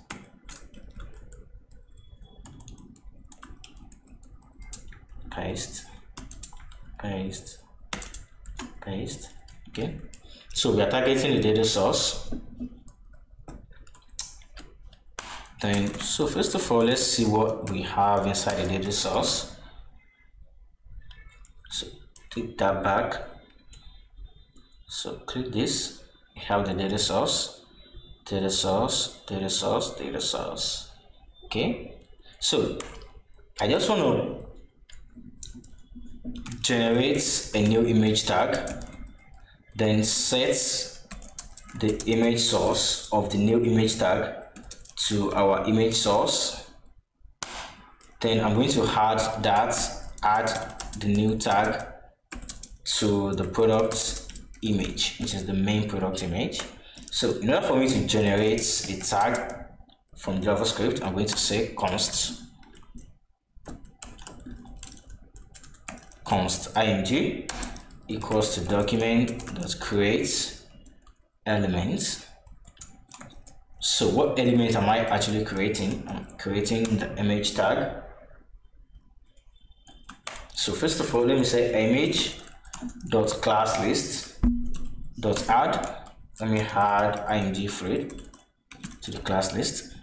Paste. Okay, so we are targeting the data source. Then, so first of all, let's see what we have inside the data source. So take that back. So click this. We have the data source, data source, data source, data source. Okay. So I just want to generate a new image tag, then set the image source of the new image tag to our image source. Then I'm going to add the new tag to the product image, which is the main product image. So in order for me to generate a tag from JavaScript, I'm going to say const img equals to document.create elements. So what element am I actually creating? I'm creating the image tag. So first of all, let me say image.classList.add. Let me add img thread to the class list.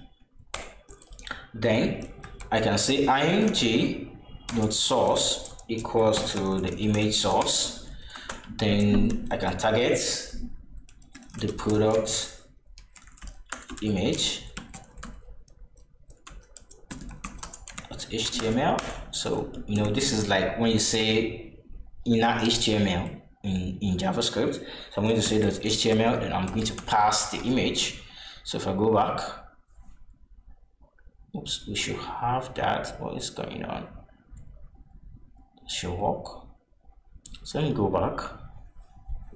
Then I can say img.source equals to the image source. Then I can target the product image .html. So this is like when you say inner HTML in JavaScript. So I'm going to say .html, then I'm going to pass the image. So if I go back, oops, we should have that. What is going on? It should work. So let me go back.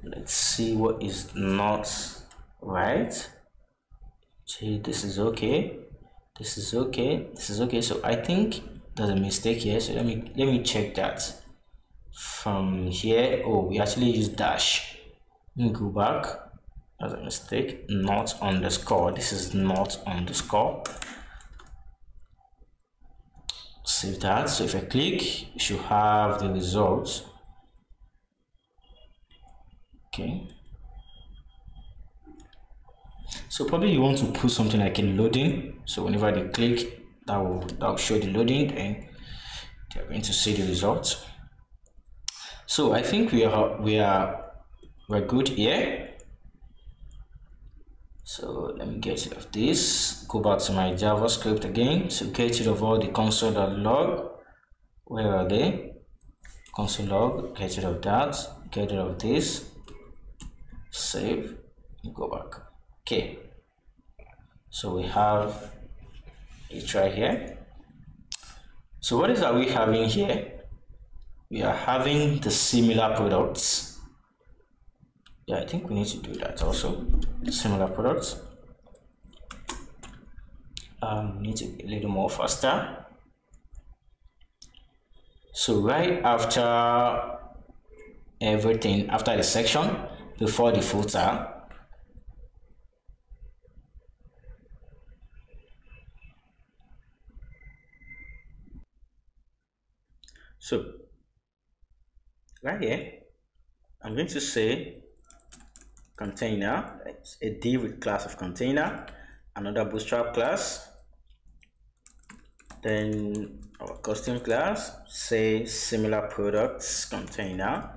Let's see what is not right. See, this is okay. This is okay. This is okay. So I think there's a mistake here. So let me check that. From here, oh, we actually use dash. Let me go back. That's a mistake. Not underscore. This is not underscore. Save that. So if I click, you should have the results. Okay. So probably you want to put something like a loading. So whenever they click, that will show the loading, and they're going to see the results. So I think we're good here. So let me get rid of this. Go back to my JavaScript again. So get rid of all the console.log. Where are they? Console log. Get rid of that. Get rid of this. Save. Go back. Okay. So we have it right here. So what are we having here? We are having the similar products. Yeah, I think we need to do that also. Similar products. Need to be a little more faster. So right after everything, after the section, before the footer, so right here, I'm going to say container. It's a div with class of container, another Bootstrap class, then our custom class, say similar products container.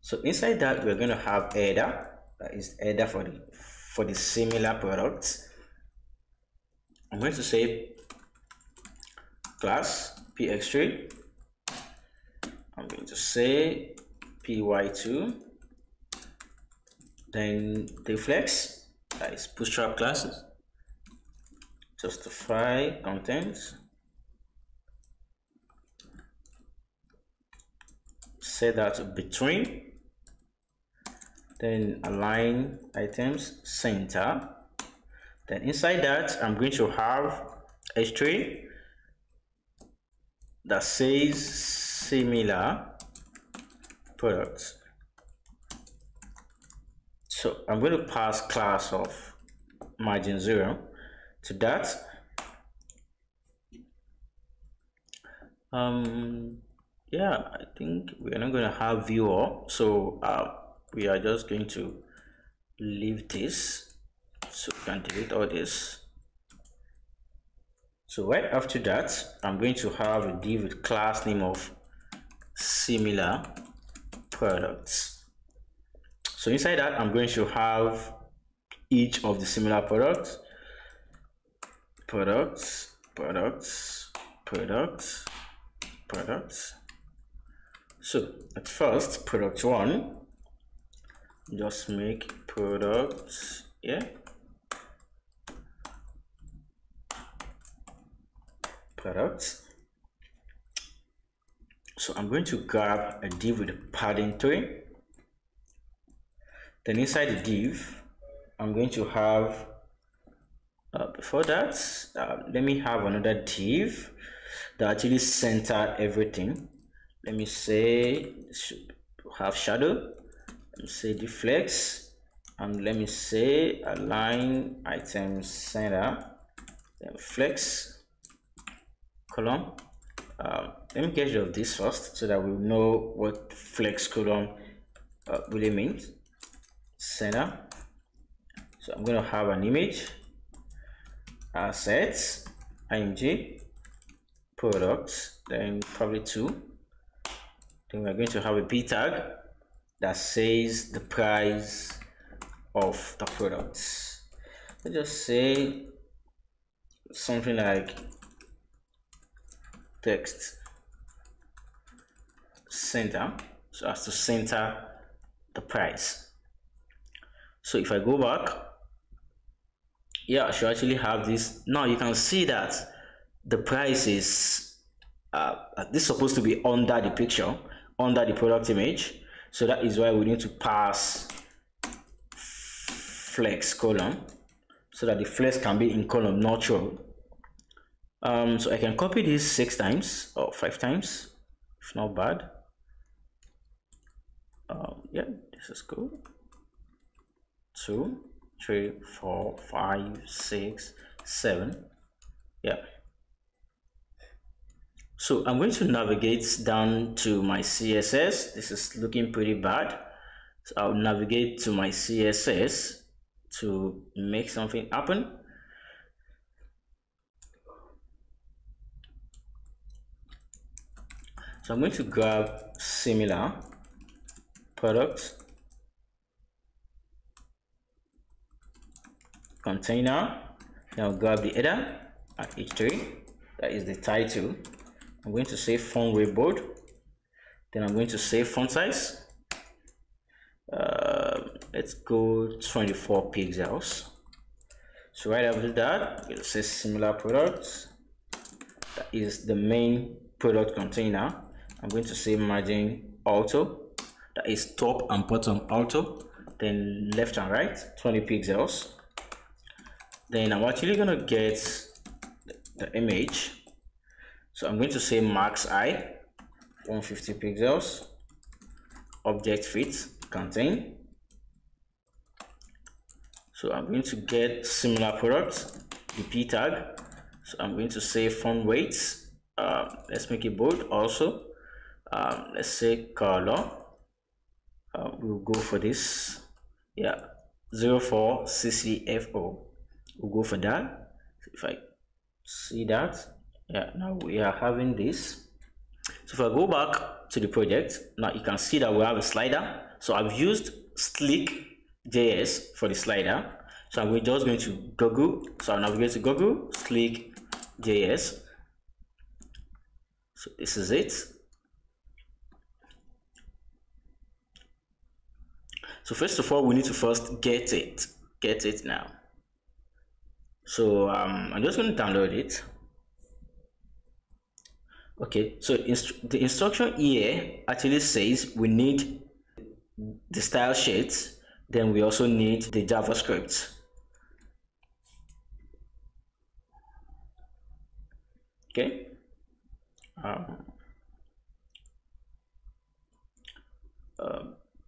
So inside that, we're going to have header, that is header for the similar products. I'm going to say class px3. I'm going to say py2, then deflex, that is Bootstrap classes, justify contents, set that to between, then align items center. Then inside that, I'm going to have h3 that says similar products. So I'm going to pass class of margin 0 to that. Yeah, I think we're not going to have viewer, so we are just going to leave this, so we can delete all this. So right after that, I'm going to have a div with class name of similar products. So inside that, I'm going to have each of the similar products. So at first, product 1, just make products, products. So I'm going to grab a div with padding 3. Then inside the div, I'm going to have before that, let me have another div that actually center everything. Let me say should have shadow. Let me say deflex, and let me say align item center. Then flex column. Let me get rid of this first so that we know what flex column really means. Center. So I'm going to have an image, assets, img, products, then probably 2. Then we're going to have a p tag that says the price of the products. Let's just say something like text center, so as to center the price. So if I go back, I should actually have this. Now you can see that the price is this is supposed to be under the picture, under the product image. So that is why we need to pass flex column so that the flex can be in column, not row. So I can copy this 6 times or 5 times, if not bad. This is cool. 2, 3, 4, 5, 6, 7. So I'm going to navigate down to my CSS. This is looking pretty bad. So I'll navigate to my CSS to make something happen. So I'm going to grab similar product container. Now grab the header at h3, that is the title. I'm going to say font weight bold. Then I'm going to say font size. Let's go 24 pixels. So right after that, we'll say similar products. That is the main product container. I'm going to say margin auto. That is top and bottom auto. Then left and right, 20 pixels. Then I'm actually going to get the image. So I'm going to say max height, 150 pixels. Object fit, contain. So I'm going to get similar products, the p tag. So I'm going to say font weight. Let's make it bold also. Let's say color. We'll go for this. 04 CCFO. We'll go for that. So if I see that, now we are having this. So if I go back to the project, now you can see that we have a slider. So I've used Slick.js for the slider. So I'm just going to Google. So I'll navigate to Google, Slick.js. So this is it. So first of all, we need to first get it now. So I'm just going to download it. Okay, so the instruction here actually says we need the style sheet, then we also need the JavaScript. Okay.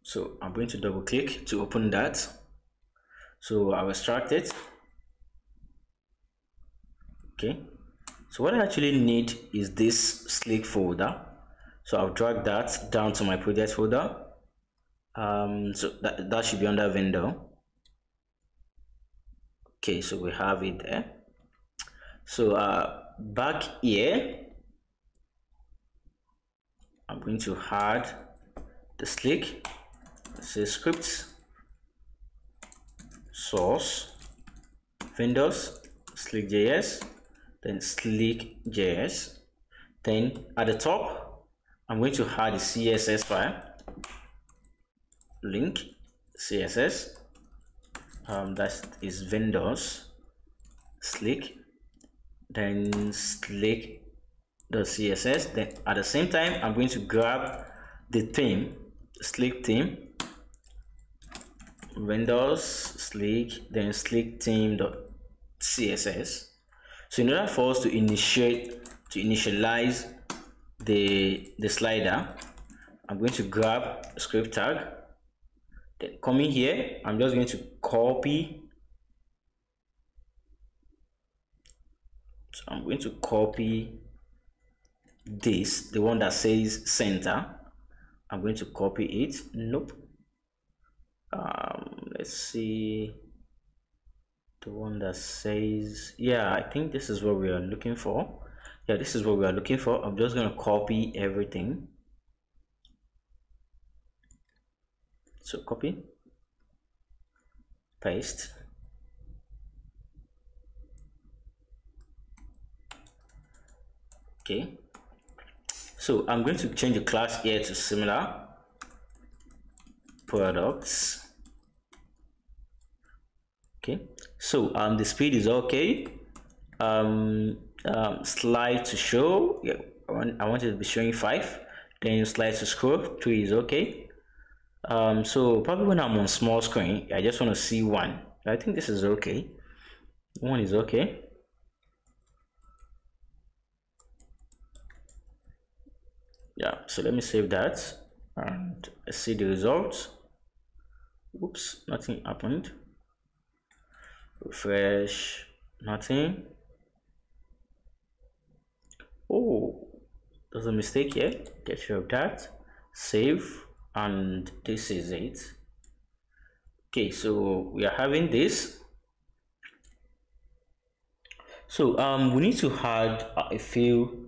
So I'm going to double click to open that. So I'll extract it. Okay. So what I actually need is this Slick folder. So I'll drag that down to my project folder. So that should be under vendor. Okay, so we have it there. So back here, I'm going to add the slick. Say scripts, source, vendors, slick.js, then slick.js. Then at the top, I'm going to add the CSS file, link CSS. That is vendors, slick, then slick the CSS. Then at the same time, I'm going to grab the theme, slick theme, vendors, slick, then slick theme.css. So in order for us to initialize the slider, I'm going to grab a script tag. Then coming here, I'm just going to copy. So I'm going to copy this, the one that says center. I'm going to copy it. Nope. Let's see, the one that says, yeah, I think this is what we are looking for. Yeah, this is what we are looking for. I'm just going to copy everything. So copy, paste. Okay, so I'm going to change the class here to similar products. Okay, so the speed is okay. Slide to show, yeah, I want it to be showing 5. Then slide to scroll, 3 is okay. So probably when I'm on small screen, I just want to see 1. I think this is okay. 1 is okay. Yeah, so let me save that and see the results. Oops, nothing happened. Refresh, nothing. Oh, there's a mistake here. Get rid of that. Save, and this is it. Okay, so we are having this. So we need to add a few.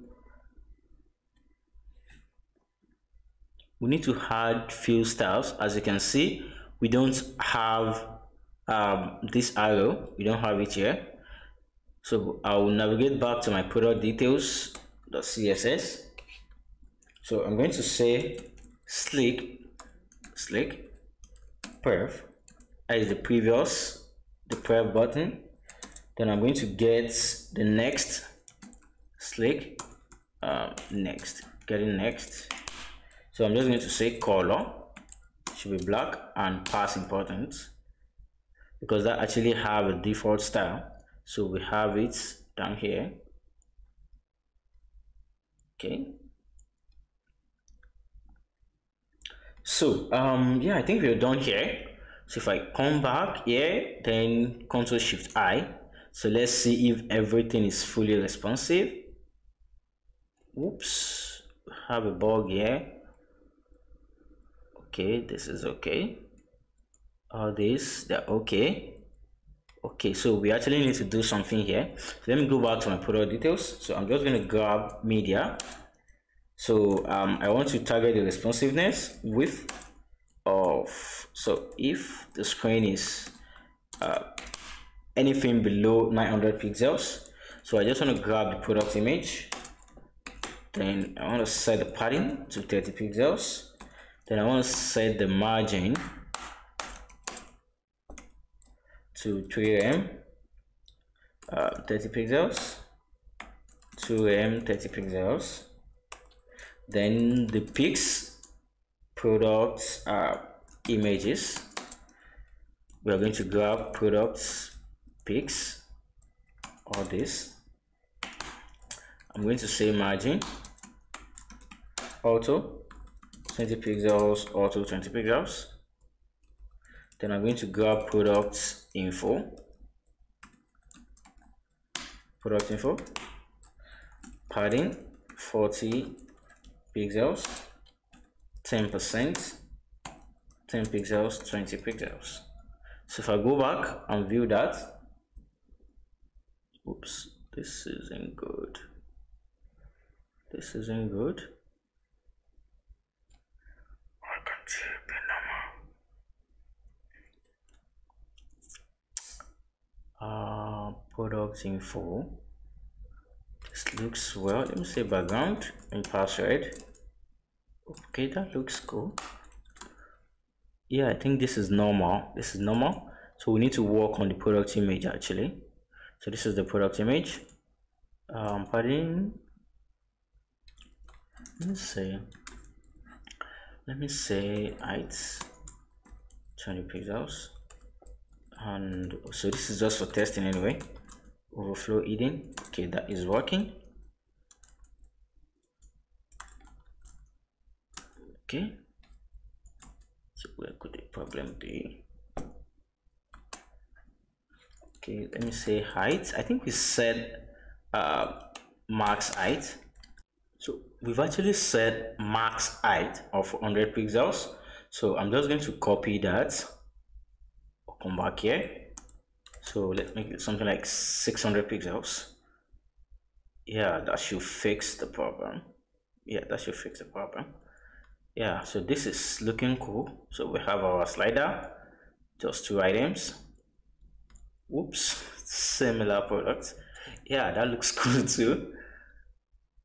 We need to add few styles. As you can see, we don't have this arrow. We don't have it here. So I will navigate back to my product details, the CSS. So I'm going to say slick perf. That is the perf button. Then I'm going to get the next slick, next, getting next. So I'm just going to say color should be black and pass important, because that actually have a default style. So we have it down here. Okay. So yeah, I think we're done here. So if I come back here, then Ctrl Shift I. So let's see if everything is fully responsive. Oops, have a bug here. Okay, this is okay. All this, they're okay. Okay, so we actually need to do something here. So let me go back to my product details. So I'm just going to grab media. So I want to target the responsiveness width of, so if the screen is anything below 900 pixels, so I just want to grab the product image. Then I want to set the padding to 30 pixels. Then I want to set the margin to 3M, 30 pixels, 2M, 30 pixels. Then the pics, products, images. We are going to grab products, pics, all this. I'm going to say margin, auto, 20 pixels, auto 20 pixels. Then I'm going to grab products info, product info, padding 40 pixels, 10%, 10 pixels, 20 pixels. So if I go back and view that, oops, This isn't good. This isn't good. Why can't you be normal? Product info. This looks well. Let me say background and password. Okay, that looks cool. Yeah, I think this is normal. This is normal. So we need to work on the product image actually. So this is the product image. Padding. Let me say height 20 pixels. And so this is just for testing anyway. Overflow hidden. Okay, that is working. Okay. So where could the problem be? Okay, let me say height. I think we said max height. So we've actually set max height of 100 pixels. So I'm just going to copy that. I'll come back here. So let's make it something like 600 pixels. Yeah, that should fix the problem. Yeah, that should fix the problem. Yeah, so this is looking cool. So we have our slider, just 2 items. Whoops, similar products. Yeah, that looks cool too.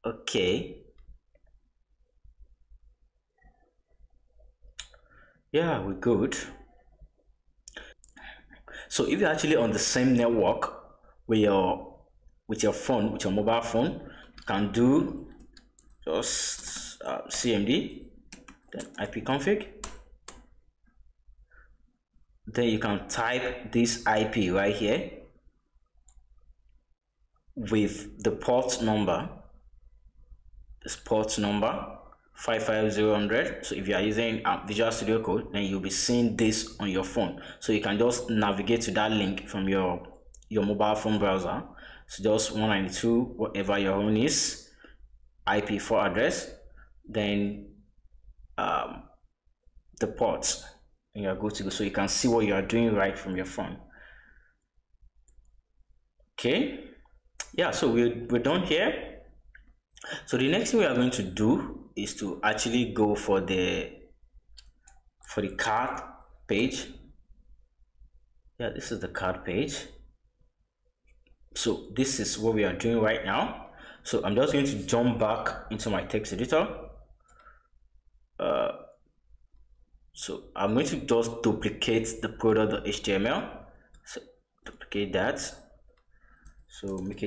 Okay. Yeah, we're good. So if you're actually on the same network with your phone, with your mobile phone, you can do just cmd, then ipconfig. Then you can type this IP right here with the port number. This port number 55000. So if you are using Visual Studio Code, then you'll be seeing this on your phone. So you can just navigate to that link from your mobile phone browser. So just 192, whatever your own is, IP4 address, then the ports, and you're good to go. So you can see what you are doing right from your phone. Okay, yeah, so we're done here. So the next thing we are going to do is to actually go for the card page. Yeah, this is the card page. So this is what we are doing right now. So I'm just going to jump back into my text editor. So I'm going to just duplicate the product.html. So duplicate that. So make it